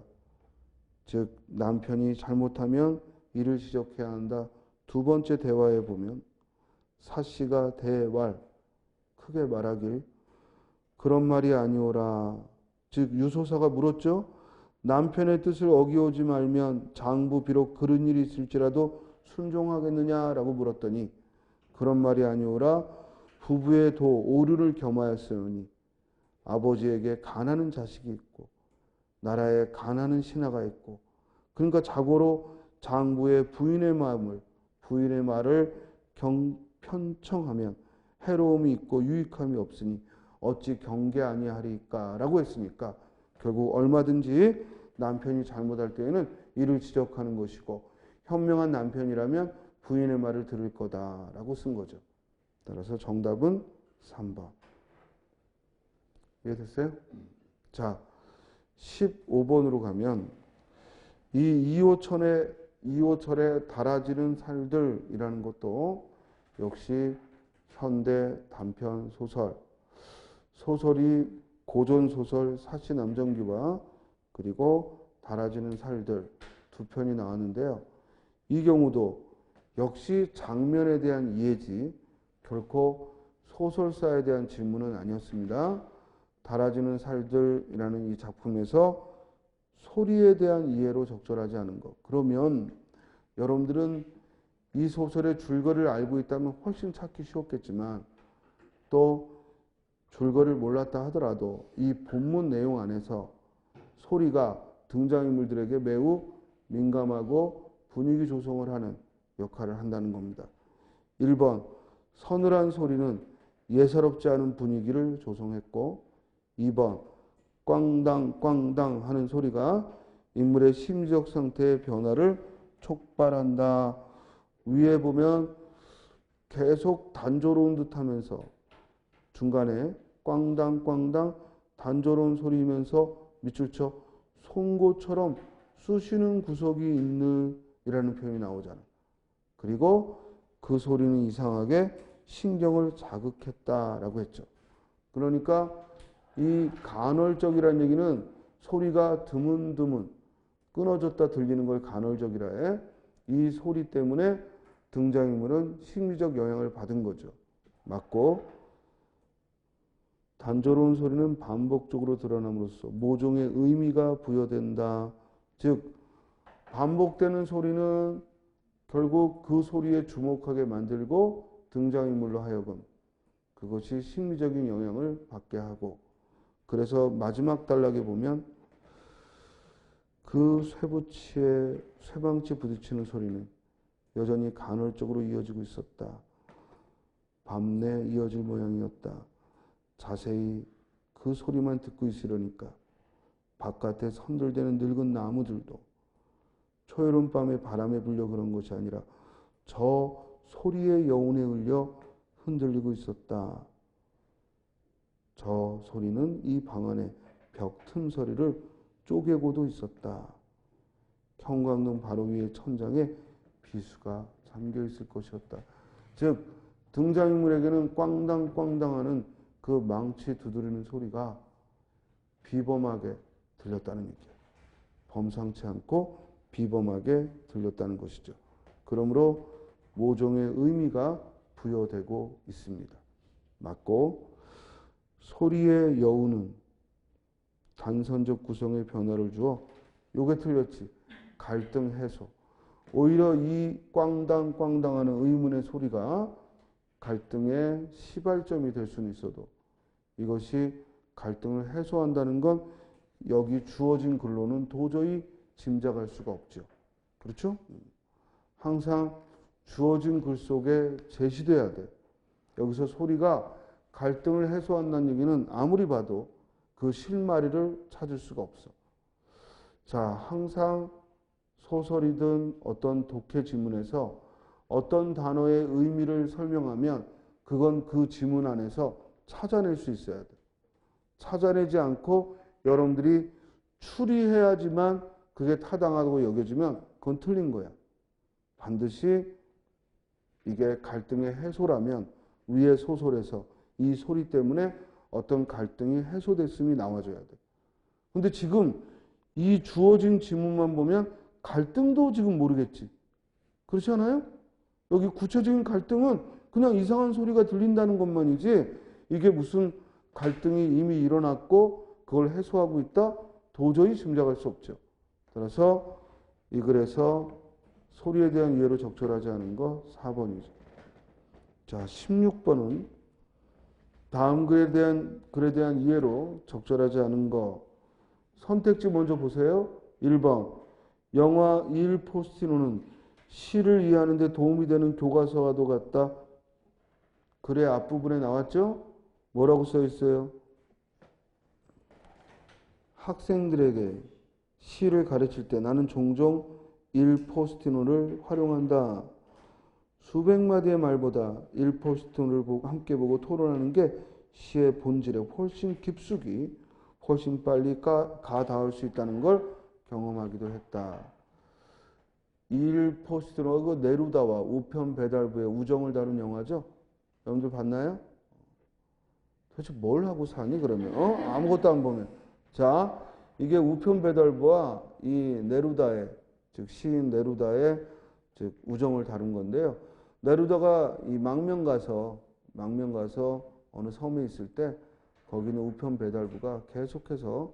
즉 남편이 잘못하면 이를 지적해야 한다. 두 번째 대화에 보면 사시가 대왈 크게 말하길 그런 말이 아니오라. 즉 유소사가 물었죠. 남편의 뜻을 어기오지 말면 장부 비록 그런 일이 있을지라도 순종하겠느냐라고 물었더니 그런 말이 아니오라. 부부의 도 오류를 겸하였으니 아버지에게 간하는 자식이 있고 나라에 간하는 신하가 있고, 그러니까 자고로 장부의 부인의 말을 편청하면 해로움이 있고 유익함이 없으니 어찌 경계 아니하리까라고 했으니까 결국 얼마든지 남편이 잘못할 때에는 이를 지적하는 것이고 현명한 남편이라면 부인의 말을 들을 거다라고 쓴 거죠. 따라서 정답은 3번. 이해됐어요? 자, 15번으로 가면 이 이호철의 달아지는 살들이라는 것도 역시 현대 단편 소설이 고전소설 사시남정기와 그리고 달아지는 살들 두 편이 나왔는데요. 이 경우도 역시 장면에 대한 이해지 결코 소설사에 대한 질문은 아니었습니다. 달아지는 살들이라는 이 작품에서 소리에 대한 이해로 적절하지 않은 것. 그러면 여러분들은 이 소설의 줄거리를 알고 있다면 훨씬 찾기 쉬웠겠지만 또 줄거리를 몰랐다 하더라도 이 본문 내용 안에서 소리가 등장인물들에게 매우 민감하고 분위기 조성을 하는 역할을 한다는 겁니다. 1번, 서늘한 소리는 예사롭지 않은 분위기를 조성했고 2번, 꽝당 꽝당 하는 소리가 인물의 심리적 상태의 변화를 촉발한다. 위에 보면 계속 단조로운 듯 하면서 중간에 꽝당 꽝당 단조로운 소리면서 밑줄 쳐 송곳처럼 쑤시는 구석이 있는 이라는 표현이 나오잖아. 그리고 그 소리는 이상하게 신경을 자극했다라고 했죠. 그러니까 이 간헐적이라는 얘기는 소리가 드문드문 끊어졌다 들리는 걸 간헐적이라 해. 이 소리 때문에 등장인물은 심리적 영향을 받은 거죠. 맞고, 단조로운 소리는 반복적으로 드러남으로써 모종의 의미가 부여된다. 즉 반복되는 소리는 결국 그 소리에 주목하게 만들고 등장인물로 하여금 그것이 심리적인 영향을 받게 하고, 그래서 마지막 단락에 보면 그 쇠붙이에 쇠방치 부딪히는 소리는 여전히 간헐적으로 이어지고 있었다. 밤내 이어질 모양이었다. 자세히 그 소리만 듣고 있으려니까 바깥에 선들대는 늙은 나무들도 초여름 밤에 바람에 불려 그런 것이 아니라 저 소리의 여운에 울려 흔들리고 있었다. 저 소리는 이 방 안의 벽 틈소리를 쪼개고도 있었다. 형광등 바로 위에 천장에 비수가 잠겨 있을 것이었다. 즉 등장인물에게는 꽝당꽝당하는 그 망치 두드리는 소리가 비범하게 들렸다는 얘기예요. 범상치 않고 비범하게 들렸다는 것이죠. 그러므로 모종의 의미가 부여되고 있습니다. 맞고, 소리의 여우는 단선적 구성의 변화를 주어, 요게 틀렸지. 갈등 해소. 오히려 이 꽝당꽝당하는 의문의 소리가 갈등의 시발점이 될 수는 있어도 이것이 갈등을 해소한다는 건 여기 주어진 글로는 도저히 짐작할 수가 없죠. 그렇죠? 항상 주어진 글 속에 제시돼야 돼. 여기서 소리가 갈등을 해소한다는 얘기는 아무리 봐도 그 실마리를 찾을 수가 없어. 자, 항상 소설이든 어떤 독해 지문에서 어떤 단어의 의미를 설명하면 그건 그 지문 안에서 찾아낼 수 있어야 돼. 찾아내지 않고 여러분들이 추리해야지만 그게 타당하다고 여겨지면 그건 틀린 거야. 반드시 이게 갈등의 해소라면 위의 소설에서 이 소리 때문에 어떤 갈등이 해소됐음이 나와줘야 돼. 근데 지금 이 주어진 지문만 보면 갈등도 지금 모르겠지. 그렇지 않아요? 여기 구체적인 갈등은 그냥 이상한 소리가 들린다는 것만이지 이게 무슨 갈등이 이미 일어났고 그걸 해소하고 있다? 도저히 짐작할 수 없죠. 따라서 이 글에서 소리에 대한 이해로 적절하지 않은 거 4번이죠. 자, 16번은 다음 글에 대한 이해로 적절하지 않은 거. 선택지 먼저 보세요. 1번. 영화 일 포스티노는 시를 이해하는 데 도움이 되는 교과서와도 같다. 글의 앞부분에 나왔죠? 뭐라고 써 있어요? 학생들에게 시를 가르칠 때 나는 종종 일 포스티노를 활용한다. 수백 마디의 말보다 일 포스티노를 함께 보고 토론하는 게 시의 본질에 훨씬 깊숙이 훨씬 빨리 가 닿을 수 있다는 걸 경험하기도 했다. 일 포스티노가 그 네루다와 우편 배달부의 우정을 다룬 영화죠. 여러분들 봤나요? 도대체 뭘 하고 사니 그러면? 아무것도 안 보면. 자, 이게 우편 배달부와 이 네루다의, 즉 시인 네루다의 즉 우정을 다룬 건데요. 네루다가 이 망명 가서 어느 섬에 있을 때 거기는 우편 배달부가 계속해서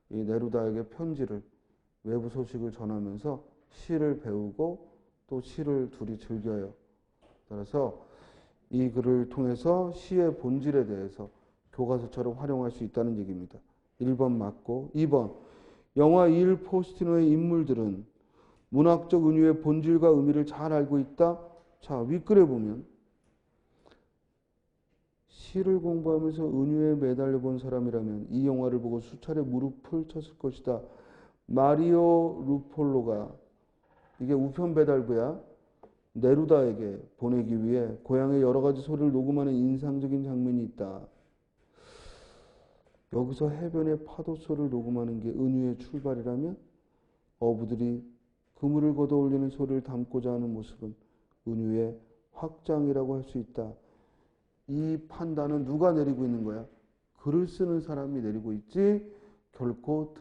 이 네루다에게 편지를, 외부 소식을 전하면서 시를 배우고 또 시를 둘이 즐겨요. 따라서 이 글을 통해서 시의 본질에 대해서 교과서처럼 활용할 수 있다는 얘기입니다. 1번 맞고, 2번. 영화 일 포스티노의 인물들은 문학적 은유의 본질과 의미를 잘 알고 있다. 자, 윗글에 보면 시를 공부하면서 은유에 매달려 본 사람이라면 이 영화를 보고 수차례 무릎을 쳤을 것이다. 마리오 루폴로가, 이게 우편 배달부야, 네루다에게 보내기 위해 고향의 여러 가지 소리를 녹음하는 인상적인 장면이 있다. 여기서 해변의 파도 소리를 녹음하는 게 은유의 출발이라면 어부들이 그물을 걷어 올리는 소리를 담고자 하는 모습은 은유의 확장이라고 할 수 있다. 이 판단은 누가 내리고 있는 거야? 글을 쓰는 사람이 내리고 있지 결코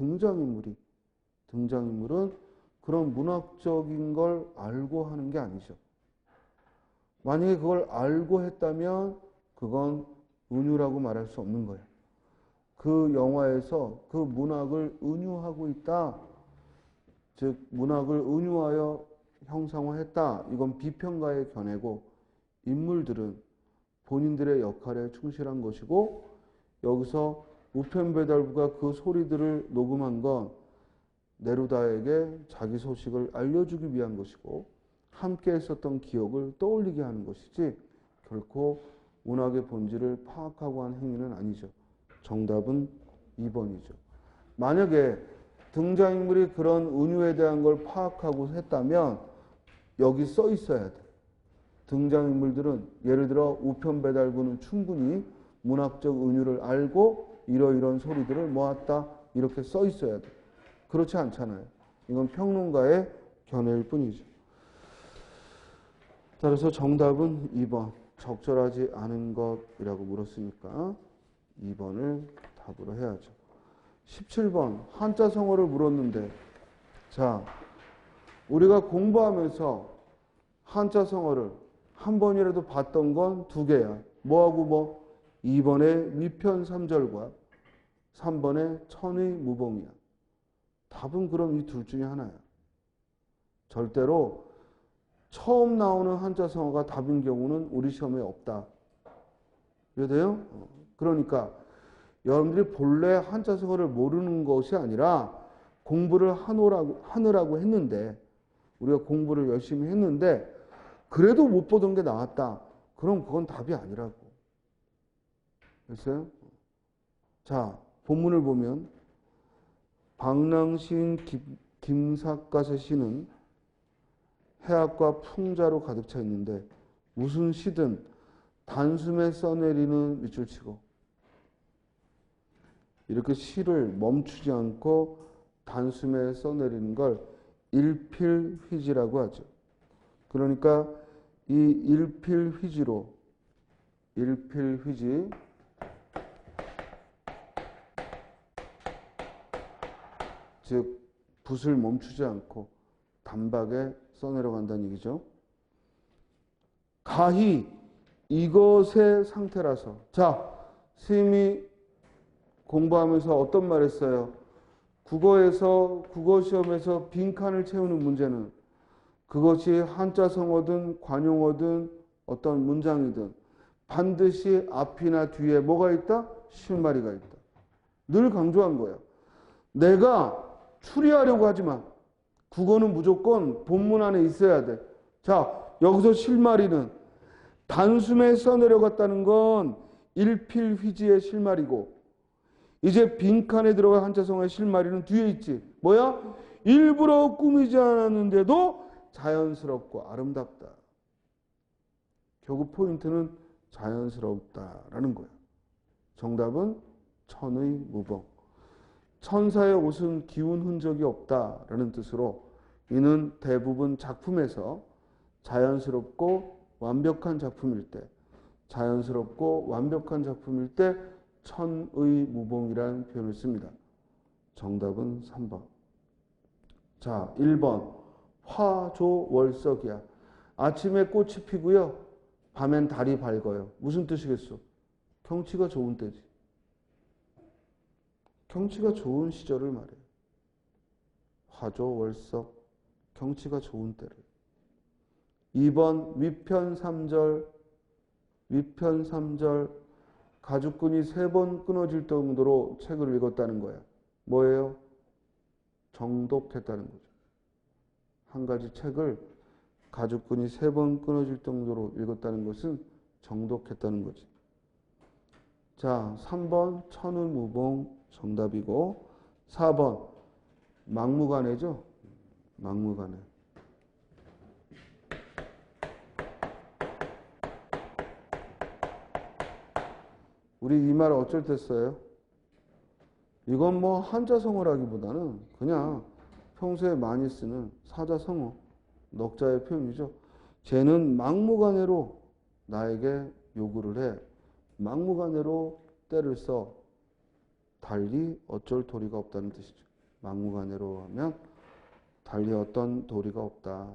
등장인물은 그런 문학적인 걸 알고 하는 게 아니죠. 만약에 그걸 알고 했다면 그건 은유라고 말할 수 없는 거야. 그 영화에서 그 문학을 은유하고 있다. 즉 문학을 은유하여 형상화했다. 이건 비평가의 견해고 인물들은 본인들의 역할에 충실한 것이고 여기서 우편배달부가 그 소리들을 녹음한 건 네루다에게 자기 소식을 알려주기 위한 것이고 함께 했었던 기억을 떠올리게 하는 것이지 결코 문학의 본질을 파악하고 한 행위는 아니죠. 정답은 2번이죠. 만약에 등장인물이 그런 은유에 대한 걸 파악하고 했다면 여기 써 있어야 돼. 등장인물들은 예를 들어 우편배달부는 충분히 문학적 은유를 알고 이러이러한 소리들을 모았다. 이렇게 써 있어야 돼. 그렇지 않잖아요. 이건 평론가의 견해일 뿐이죠. 따라서 정답은 2번. 적절하지 않은 것이라고 물었으니까 2번을 답으로 해야죠. 17번 한자성어를 물었는데 자 우리가 공부하면서 한자성어를 한 번이라도 봤던 건 두 개야. 뭐하고 뭐? 2번의 위편 3절과 3번의 천의 무봉이야. 답은 그럼 이 둘 중에 하나야. 절대로 처음 나오는 한자성어가 답인 경우는 우리 시험에 없다. 이해돼요? 그러니까 여러분들이 본래 한자성어를 모르는 것이 아니라 공부를 하느라고 했는데 우리가 공부를 열심히 했는데 그래도 못 보던 게 나왔다. 그럼 그건 답이 아니라고. 됐어요? 자, 본문을 보면 방랑시인 김삿갓의 시는 해악과 풍자로 가득 차 있는데 무슨 시든 단숨에 써내리는 밑줄치고 이렇게 시를 멈추지 않고 단숨에 써내리는 걸 일필휘지라고 하죠. 그러니까 이 일필휘지 즉 붓을 멈추지 않고 단박에 써내려간다는 얘기죠. 가히 이것의 상태라서 자 스님이 공부하면서 어떤 말 했어요? 국어 시험에서 빈칸을 채우는 문제는 그것이 한자성어든 관용어든 어떤 문장이든 반드시 앞이나 뒤에 뭐가 있다? 실마리가 있다. 늘 강조한 거예요. 내가 추리하려고 하지 마. 국어는 무조건 본문 안에 있어야 돼. 자, 여기서 실마리는 단숨에 써내려갔다는 건 일필휘지의 실마리고 이제 빈칸에 들어간 한자성어의 실마리는 뒤에 있지. 뭐야? 일부러 꾸미지 않았는데도 자연스럽고 아름답다. 결국 포인트는 자연스럽다라는 거야. 정답은 천의 무봉. 천사의 옷은 기운 흔적이 없다라는 뜻으로 이는 대부분 작품에서 자연스럽고 완벽한 작품일 때 천의 무봉이라는 표현을 씁니다. 정답은 3번. 자, 1번 화조월석이야. 아침에 꽃이 피고요. 밤엔 달이 밝아요. 무슨 뜻이겠어? 경치가 좋은 때지. 경치가 좋은 시절을 말해. 화조월석, 경치가 좋은 때를. 2번 위편 3절 가죽끈이 3번 끊어질 정도로 책을 읽었다는 거야. 뭐예요? 정독했다는 거죠. 한 가지 책을 가죽끈이 3번 끊어질 정도로 읽었다는 것은 정독했다는 거지. 자, 3번 천의무봉 정답이고 4번 막무가내죠. 막무가내. 우리 이 말 어쩔 때 써요? 이건 뭐 한자성어라기보다는 그냥 평소에 많이 쓰는 사자성어, 넉자의 표현이죠. 쟤는 막무가내로 나에게 요구를 해. 막무가내로 때를 써. 달리 어쩔 도리가 없다는 뜻이죠. 막무가내로 하면 달리 어떤 도리가 없다.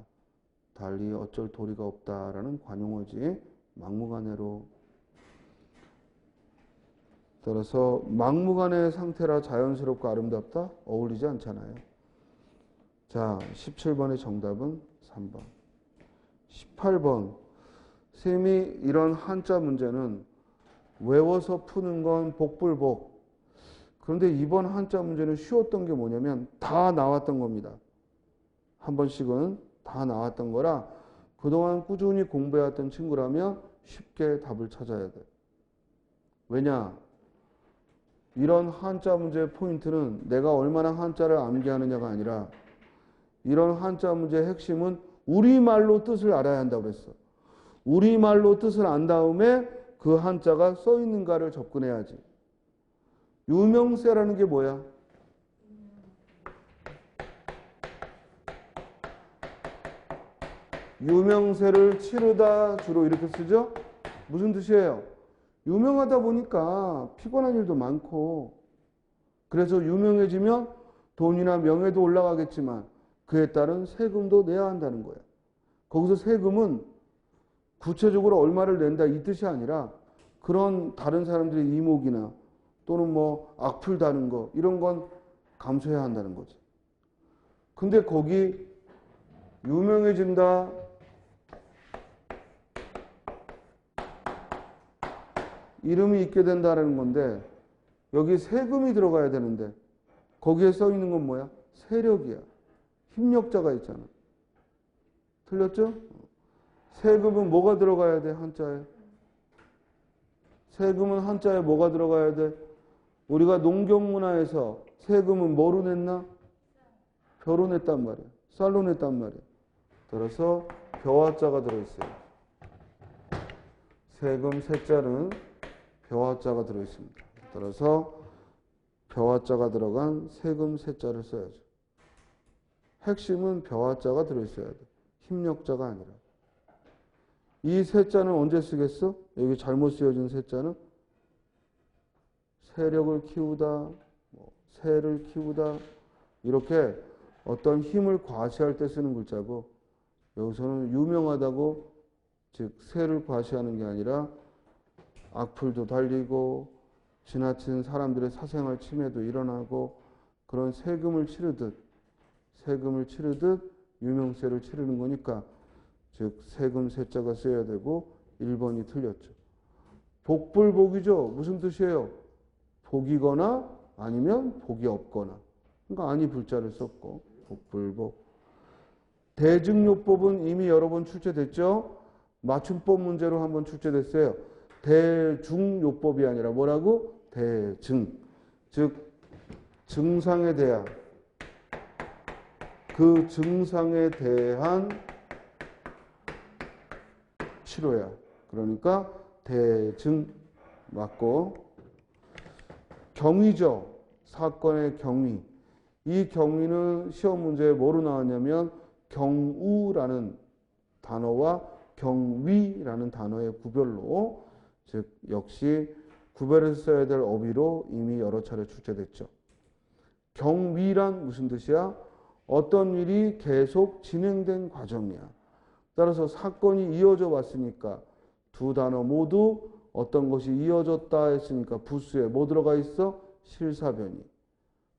달리 어쩔 도리가 없다라는 관용어지. 막무가내로. 따라서 막무가내의 상태라 자연스럽고 아름답다? 어울리지 않잖아요. 자, 17번의 정답은 3번. 18번. 쌤이 이런 한자 문제는 외워서 푸는 건 복불복. 그런데 이번 한자 문제는 쉬웠던 게 뭐냐면 다 나왔던 겁니다. 한 번씩은 다 나왔던 거라 그동안 꾸준히 공부해왔던 친구라면 쉽게 답을 찾아야 돼. 왜냐? 이런 한자 문제의 포인트는 내가 얼마나 한자를 암기하느냐가 아니라 이런 한자 문제의 핵심은 우리말로 뜻을 알아야 한다고 그랬어. 우리말로 뜻을 안 다음에 그 한자가 써 있는가를 접근해야지. 유명세라는 게 뭐야? 유명세를 치르다 주로 이렇게 쓰죠? 무슨 뜻이에요? 유명하다 보니까 피곤한 일도 많고 그래서 유명해지면 돈이나 명예도 올라가겠지만 그에 따른 세금도 내야 한다는 거야. 거기서 세금은 구체적으로 얼마를 낸다 이 뜻이 아니라 그런 다른 사람들의 이목이나 또는 뭐 악플 다는 거 이런 건 감수해야 한다는 거지. 근데 거기 유명해진다 이름이 있게 된다는 건데 여기 세금이 들어가야 되는데 거기에 써 있는 건 뭐야? 세력이야. 힘력자가 있잖아. 틀렸죠? 세금은 뭐가 들어가야 돼? 한자에. 세금은 한자에 뭐가 들어가야 돼? 우리가 농경문화에서 세금은 뭐로 냈나? 벼로 냈단 말이야. 쌀로 냈단 말이야. 따라서 벼화자가 들어있어요. 세금 세자는 벼화자가 들어있습니다. 따라서 벼화자가 들어간 세금 세자를 써야죠. 핵심은 벼화자가 들어있어야 돼. 힘력자가 아니라. 이 세자는 언제 쓰겠어? 여기 잘못 쓰여진 세자는 세력을 키우다, 세를 키우다 이렇게 어떤 힘을 과시할 때 쓰는 글자고 여기서는 유명하다고 즉 세를 과시하는 게 아니라 악플도 달리고 지나친 사람들의 사생활 침해도 일어나고 그런 세금을 치르듯 유명세를 치르는 거니까 즉 세금 세자가 써야 되고 1번이 틀렸죠. 복불복이죠. 무슨 뜻이에요? 복이거나 아니면 복이 없거나. 그러니까 아니 불자를 썼고 복불복. 대증요법은 이미 여러 번 출제됐죠. 맞춤법 문제로 한번 출제됐어요. 대중요법이 아니라 뭐라고? 대증. 즉 증상에 대한 그 증상에 대한 치료야. 그러니까 대증 맞고 경위죠. 사건의 경위. 이 경위는 시험 문제에 뭐로 나왔냐면 경우라는 단어와 경위라는 단어의 구별로 즉 역시 구별해서 써야 될 어휘로 이미 여러 차례 출제됐죠. 경위란 무슨 뜻이야? 어떤 일이 계속 진행된 과정이야. 따라서 사건이 이어져 왔으니까 두 단어 모두 어떤 것이 이어졌다 했으니까 부수에 뭐 들어가 있어? 실사변이.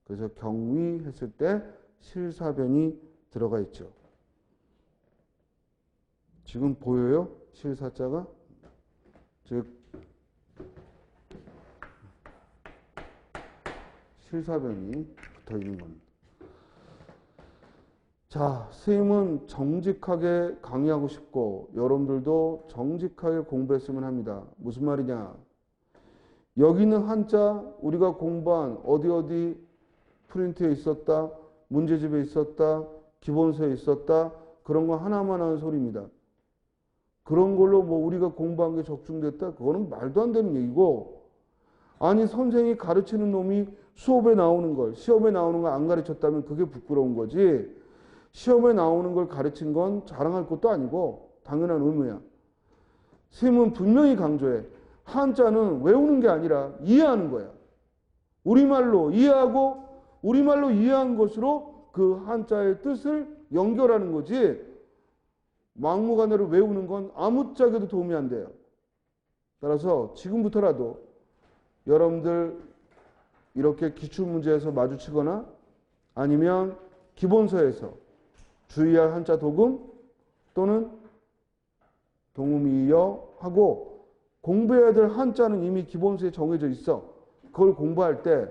그래서 경위 했을 때 실사변이 들어가 있죠. 지금 보여요? 실사자가? 즉 실사변이 붙어 있는 겁니다. 자, 스님은 정직하게 강의하고 싶고 여러분들도 정직하게 공부했으면 합니다. 무슨 말이냐? 여기 있는 한자 우리가 공부한 어디 프린트에 있었다, 문제집에 있었다, 기본서에 있었다 그런 거 하나만 하는 소리입니다. 그런 걸로 뭐 우리가 공부한 게 적중됐다? 그거는 말도 안 되는 얘기고 아니 선생이 가르치는 놈이 수업에 나오는 걸, 시험에 나오는 걸 안 가르쳤다면 그게 부끄러운 거지. 시험에 나오는 걸 가르친 건 자랑할 것도 아니고 당연한 의무야. 스님은 분명히 강조해. 한자는 외우는 게 아니라 이해하는 거야. 우리말로 이해하고 우리말로 이해한 것으로 그 한자의 뜻을 연결하는 거지. 막무가내로 외우는 건 아무짝에도 도움이 안 돼요. 따라서 지금부터라도 여러분들 이렇게 기출문제에서 마주치거나 아니면 기본서에서 주의할 한자 도금 또는 동음이여 하고 공부해야 될 한자는 이미 기본서에 정해져 있어. 그걸 공부할 때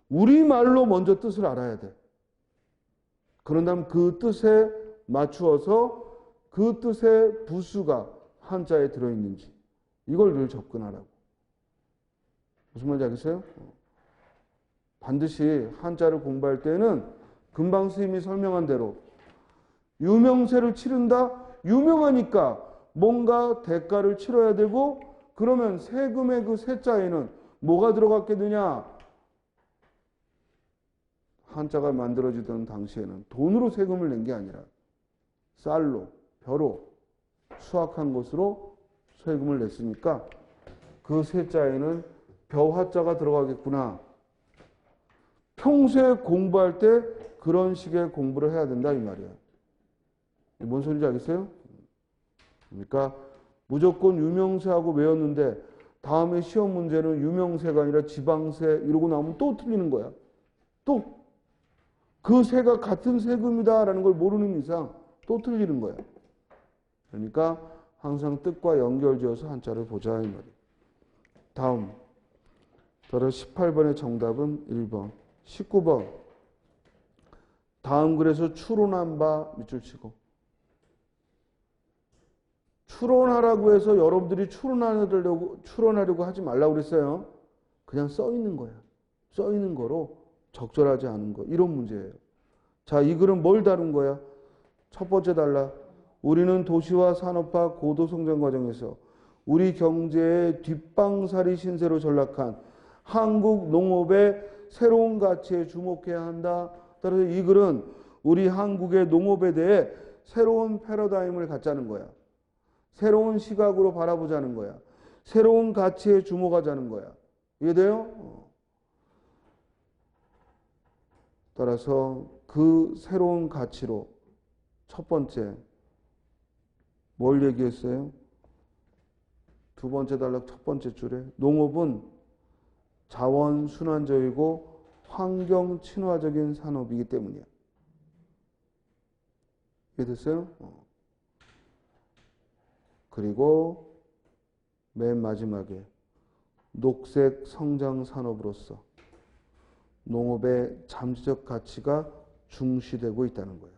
우리말로 먼저 뜻을 알아야 돼. 그런 다음 그 뜻에 맞추어서 그 뜻의 부수가 한자에 들어있는지 이걸 늘 접근하라고. 무슨 말인지 알겠어요? 반드시 한자를 공부할 때는 금방 스님이 설명한 대로 유명세를 치른다? 유명하니까 뭔가 대가를 치러야 되고 그러면 세금의 그 세자에는 뭐가 들어갔겠느냐? 한자가 만들어지던 당시에는 돈으로 세금을 낸 게 아니라 쌀로, 벼로 수확한 것으로 세금을 냈으니까 그 세자에는 벼화자가 들어가겠구나. 평소에 공부할 때 그런 식의 공부를 해야 된다 이 말이야. 뭔 소리인지 알겠어요? 그러니까 무조건 유명세하고 외웠는데 다음에 시험 문제는 유명세가 아니라 지방세 이러고 나오면 또 틀리는 거야. 또 그 세가 같은 세금이다라는 걸 모르는 이상 또 틀리는 거야. 그러니까 항상 뜻과 연결지어서 한자를 보자 이 말이야. 다음 따라 18번의 정답은 1번. 19번. 다음 글에서 추론한 바 밑줄 치고. 추론하라고 해서 여러분들이 추론하려고 하지 말라고 그랬어요. 그냥 써 있는 거야. 써 있는 거로 적절하지 않은 거. 이런 문제예요. 자, 이 글은 뭘 다룬 거야? 첫 번째 달라. 우리는 도시화 산업화 고도 성장 과정에서 우리 경제의 뒷방살이 신세로 전락한 한국 농업의 새로운 가치에 주목해야 한다. 따라서 이 글은 우리 한국의 농업에 대해 새로운 패러다임을 갖자는 거야. 새로운 시각으로 바라보자는 거야. 새로운 가치에 주목하자는 거야. 이해돼요? 따라서 그 새로운 가치로 첫 번째 뭘 얘기했어요? 두 번째 단락 첫 번째 줄에 농업은 자원 순환적이고 환경 친화적인 산업이기 때문이야. 이해됐어요? 그리고 맨 마지막에 녹색 성장 산업으로서 농업의 잠재적 가치가 중시되고 있다는 거예요.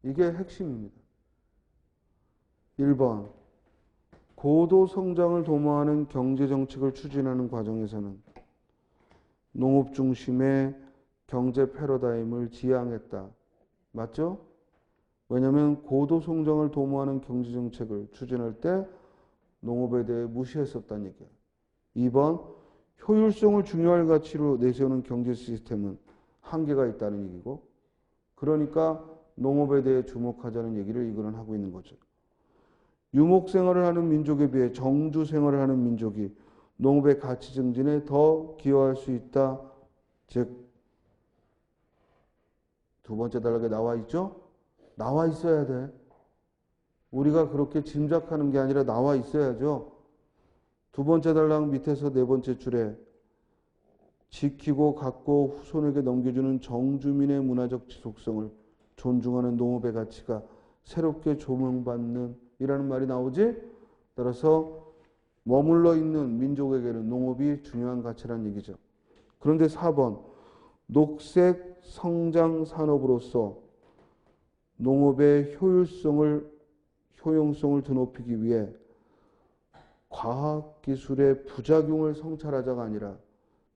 이게 핵심입니다. 1번. 고도 성장을 도모하는 경제정책을 추진하는 과정에서는 농업 중심의 경제 패러다임을 지향했다. 맞죠? 왜냐하면 고도 성장을 도모하는 경제정책을 추진할 때 농업에 대해 무시했었다는 얘기야. 2번. 효율성을 중요할 가치로 내세우는 경제 시스템은 한계가 있다는 얘기고 그러니까 농업에 대해 주목하자는 얘기를 이거는 하고 있는 거죠. 유목 생활을 하는 민족에 비해 정주 생활을 하는 민족이 농업의 가치 증진에 더 기여할 수 있다. 즉, 두 번째 단락에 나와 있죠? 나와 있어야 돼. 우리가 그렇게 짐작하는 게 아니라 나와 있어야죠. 두 번째 단락 밑에서 네 번째 줄에 지키고 갖고 후손에게 넘겨주는 정주민의 문화적 지속성을 존중하는 농업의 가치가 새롭게 조명받는 이라는 말이 나오지? 따라서 머물러 있는 민족에게는 농업이 중요한 가치라는 얘기죠. 그런데 4번 녹색 성장 산업으로서 농업의 효용성을 드높이기 위해 과학기술의 부작용을 성찰하자가 아니라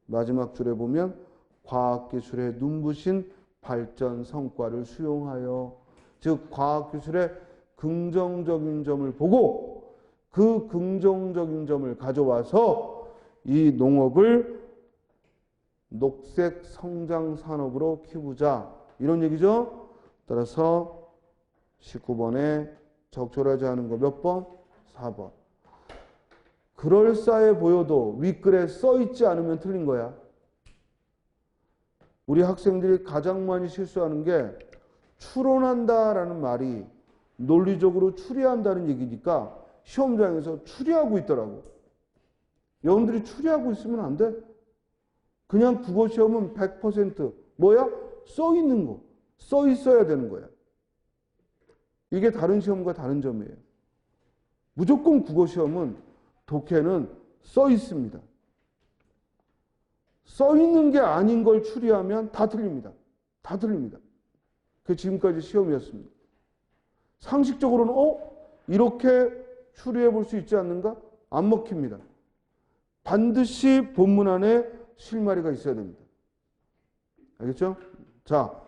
마지막 줄에 보면 과학기술의 눈부신 발전 성과를 수용하여 즉 과학기술의 긍정적인 점을 보고 그 긍정적인 점을 가져와서 이 농업을 녹색 성장 산업으로 키우자. 이런 얘기죠. 따라서 19번에 적절하지 않은 거 몇 번? 4번. 그럴싸해 보여도 윗글에 써있지 않으면 틀린 거야. 우리 학생들이 가장 많이 실수하는 게 추론한다라는 말이 논리적으로 추리한다는 얘기니까 시험장에서 추리하고 있더라고. 여러분들이 추리하고 있으면 안 돼. 그냥 국어 시험은 100% 뭐야? 써 있는 거. 써 있어야 되는 거야. 이게 다른 시험과 다른 점이에요. 무조건 국어 시험은 독해는 써 있습니다. 써 있는 게 아닌 걸 추리하면 다 틀립니다. 다 틀립니다. 그게 지금까지 시험이었습니다. 상식적으로는 이렇게 추리해 볼 수 있지 않는가? 안 먹힙니다. 반드시 본문 안에 실마리가 있어야 됩니다. 알겠죠? 자,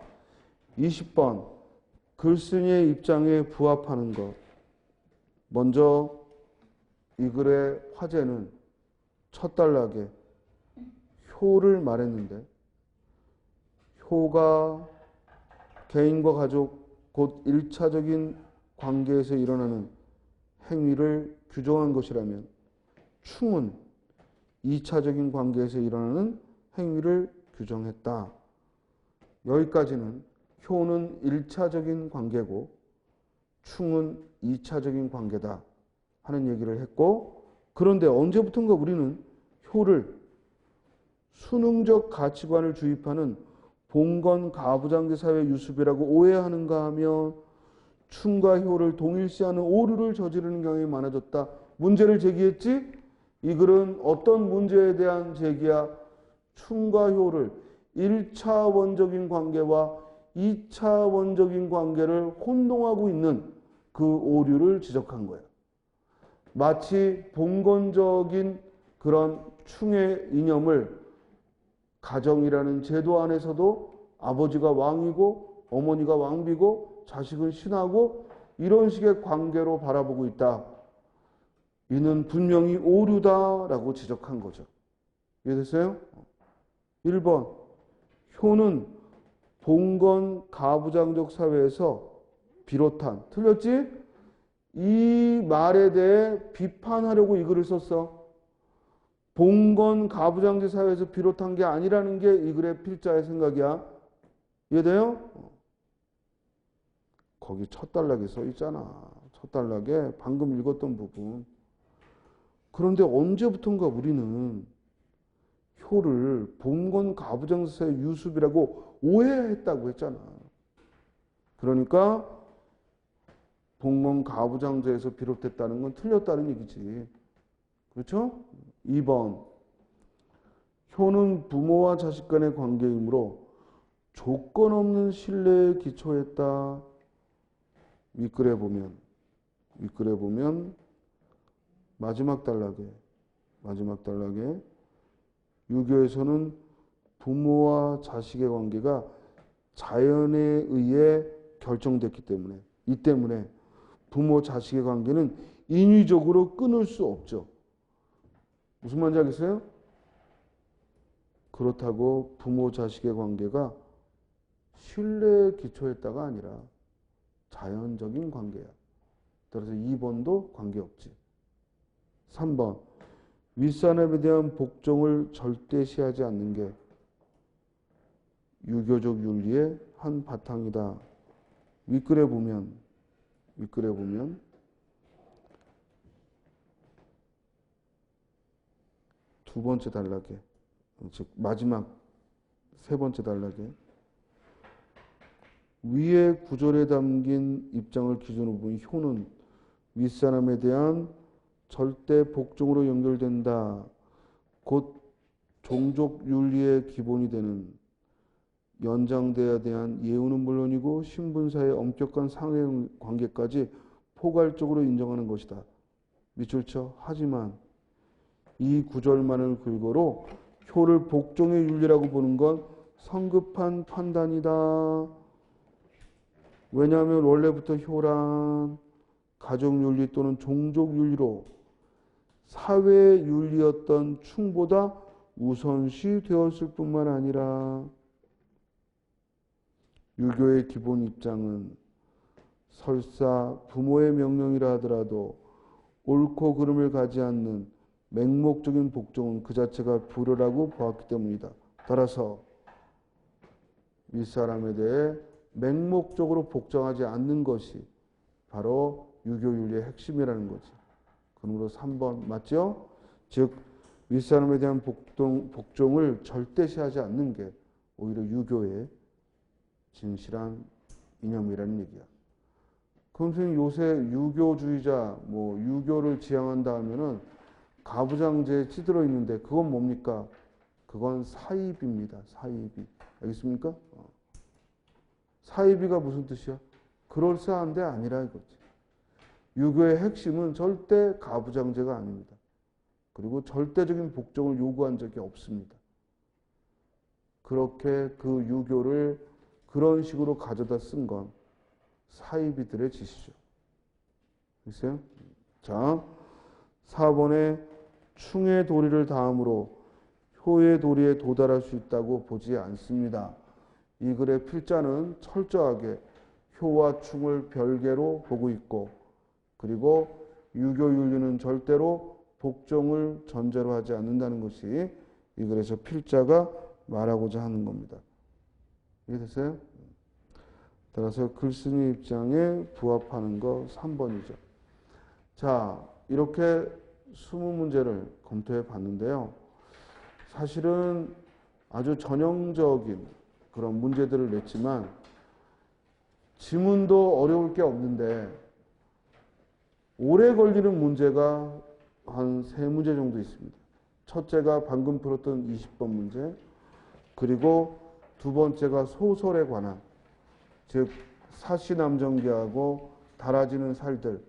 20번. 글쓴이의 입장에 부합하는 것. 먼저 이 글의 화제는 첫 단락에 효를 말했는데 효가 개인과 가족 곧 1차적인 관계에서 일어나는 행위를 규정한 것이라면 충은 2차적인 관계에서 일어나는 행위를 규정했다. 여기까지는 효는 1차적인 관계고 충은 2차적인 관계다 하는 얘기를 했고, 그런데 언제부턴가 우리는 효를 수능적 가치관을 주입하는 봉건 가부장제 사회 유습이라고 오해하는가 하면 충과 효를 동일시하는 오류를 저지르는 경향이 많아졌다. 문제를 제기했지? 이 글은 어떤 문제에 대한 제기야? 충과 효를 1차원적인 관계와 2차원적인 관계를 혼동하고 있는 그 오류를 지적한 거야. 마치 봉건적인 그런 충의 이념을 가정이라는 제도 안에서도 아버지가 왕이고 어머니가 왕비고 자식은 신하고 이런 식의 관계로 바라보고 있다. 이는 분명히 오류다라고 지적한 거죠. 이해됐어요? 1번. 효는 봉건 가부장적 사회에서 비롯한, 틀렸지? 이 말에 대해 비판하려고 이 글을 썼어. 봉건 가부장제 사회에서 비롯한 게 아니라는 게 이 글의 필자의 생각이야. 이해돼요? 거기 첫 단락에 써 있잖아. 첫 단락에 방금 읽었던 부분. 그런데 언제부턴가 우리는 효를 봉건 가부장제 사회 유습이라고 오해했다고 했잖아. 그러니까 봉건 가부장제에서 비롯됐다는 건 틀렸다는 얘기지. 그렇죠? 2번. 효는 부모와 자식 간의 관계이므로 조건 없는 신뢰에 기초했다. 윗글에 보면 마지막 단락에 유교에서는 부모와 자식의 관계가 자연에 의해 결정됐기 때문에, 이 때문에 부모 자식의 관계는 인위적으로 끊을 수 없죠. 무슨 말인지 알겠어요? 그렇다고 부모 자식의 관계가 신뢰에 기초했다가 아니라 자연적인 관계야. 따라서 2번도 관계없지. 3번. 윗사람에 대한 복종을 절대시하지 않는 게 유교적 윤리의 한 바탕이다. 윗글에 보면 두 번째 단락에, 즉 마지막 세 번째 단락에 위의 구절에 담긴 입장을 기준으로 본 효는 윗사람에 대한 절대 복종으로 연결된다. 곧 종족 윤리의 기본이 되는 연장대에 대한 예우는 물론이고 신분사의 엄격한 상해 관계까지 포괄적으로 인정하는 것이다. 밑줄 쳐. 하지만 이 구절만을 근거로 효를 복종의 윤리라고 보는 건 성급한 판단이다. 왜냐하면 원래부터 효란 가족윤리 또는 종족윤리로 사회윤리였던 충보다 우선시 되었을 뿐만 아니라 유교의 기본 입장은 설사 부모의 명령이라 하더라도 옳고 그름을 가지 않는 맹목적인 복종은 그 자체가 불효라고 보았기 때문이다. 따라서 윗사람에 대해 맹목적으로 복종하지 않는 것이 바로 유교윤리의 핵심이라는 거지. 그러므로 3번 맞죠? 즉 윗사람에 대한 복종을 절대시하지 않는 게 오히려 유교의 진실한 이념이라는 얘기야. 그럼 선생님 요새 유교주의자 유교를 지향한다 하면은 가부장제에 찌들어 있는데 그건 뭡니까? 그건 사이비입니다. 사이비. 알겠습니까? 사이비가 무슨 뜻이야? 그럴싸한데 아니라 이거지. 유교의 핵심은 절대 가부장제가 아닙니다. 그리고 절대적인 복종을 요구한 적이 없습니다. 그렇게 그 유교를 그런 식으로 가져다 쓴 건 사이비들의 짓이죠. 됐어요? 자, 4번에 충의 도리를 다함으로 효의 도리에 도달할 수 있다고 보지 않습니다. 이 글의 필자는 철저하게 효와 충을 별개로 보고 있고 그리고 유교윤리는 절대로 복종을 전제로 하지 않는다는 것이 이 글에서 필자가 말하고자 하는 겁니다. 이해됐어요? 따라서 글쓴이 입장에 부합하는 거 3번이죠. 자, 이렇게 20문제를 검토해 봤는데요. 사실은 아주 전형적인 그런 문제들을 냈지만 지문도 어려울 게 없는데 오래 걸리는 문제가 한 3문제 정도 있습니다. 첫째가 방금 풀었던 20번 문제, 그리고 두 번째가 소설에 관한, 즉 사시남정기하고 달아지는 살들,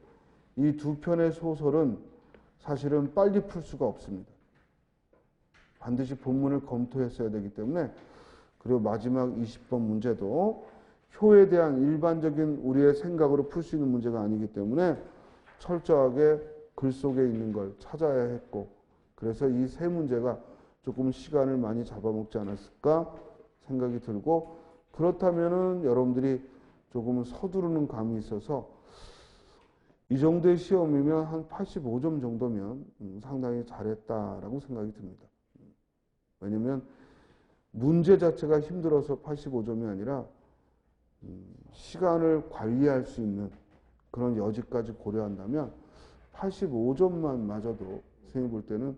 이 두 편의 소설은 사실은 빨리 풀 수가 없습니다. 반드시 본문을 검토했어야 되기 때문에. 그리고 마지막 20번 문제도 효에 대한 일반적인 우리의 생각으로 풀 수 있는 문제가 아니기 때문에 철저하게 글 속에 있는 걸 찾아야 했고, 그래서 이 3문제가 조금 시간을 많이 잡아먹지 않았을까 생각이 들고, 그렇다면은 여러분들이 조금 서두르는 감이 있어서 이 정도의 시험이면 한 85점 정도면 상당히 잘했다라고 생각이 듭니다. 왜냐면 문제 자체가 힘들어서 85점이 아니라 시간을 관리할 수 있는 그런 여지까지 고려한다면 85점만 맞아도 선생님 볼 때는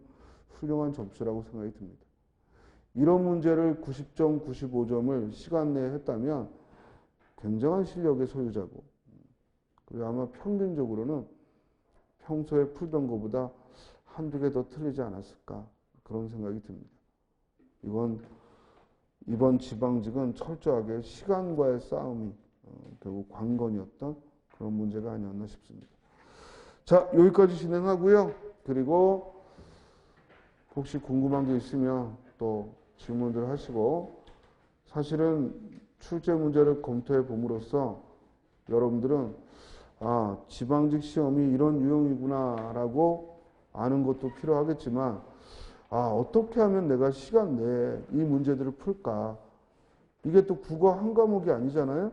훌륭한 점수라고 생각이 듭니다. 이런 문제를 90점, 95점을 시간 내에 했다면 굉장한 실력의 소유자고, 그리고 아마 평균적으로는 평소에 풀던 것보다 한두 개 더 틀리지 않았을까 그런 생각이 듭니다. 이번 지방직은 철저하게 시간과의 싸움이 결국 관건이었던 그런 문제가 아니었나 싶습니다. 자, 여기까지 진행하고요. 그리고 혹시 궁금한 게 있으면 또 질문들 하시고, 사실은 출제 문제를 검토해 봄으로써 여러분들은 지방직 시험이 이런 유형이구나 라고 아는 것도 필요하겠지만, 어떻게 하면 내가 시간 내에 이 문제들을 풀까? 이게 또 국어 한 과목이 아니잖아요.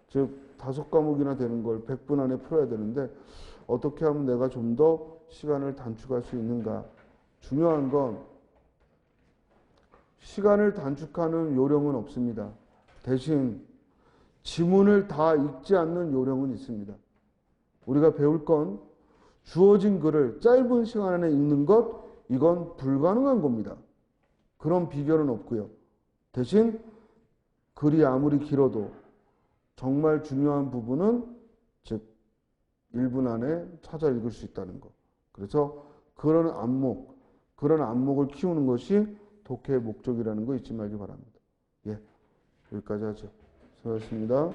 즉 5과목이나 되는 걸 100분 안에 풀어야 되는데 어떻게 하면 내가 좀 더 시간을 단축할 수 있는가? 중요한 건 시간을 단축하는 요령은 없습니다. 대신 지문을 다 읽지 않는 요령은 있습니다. 우리가 배울 건 주어진 글을 짧은 시간 안에 읽는 것, 이건 불가능한 겁니다. 그런 비결은 없고요. 대신 글이 아무리 길어도 정말 중요한 부분은 즉 1분 안에 찾아 읽을 수 있다는 것. 그래서 그런 안목을 키우는 것이 독해의 목적이라는 거 잊지 말기 바랍니다. 예, 여기까지 하죠. 수고하셨습니다.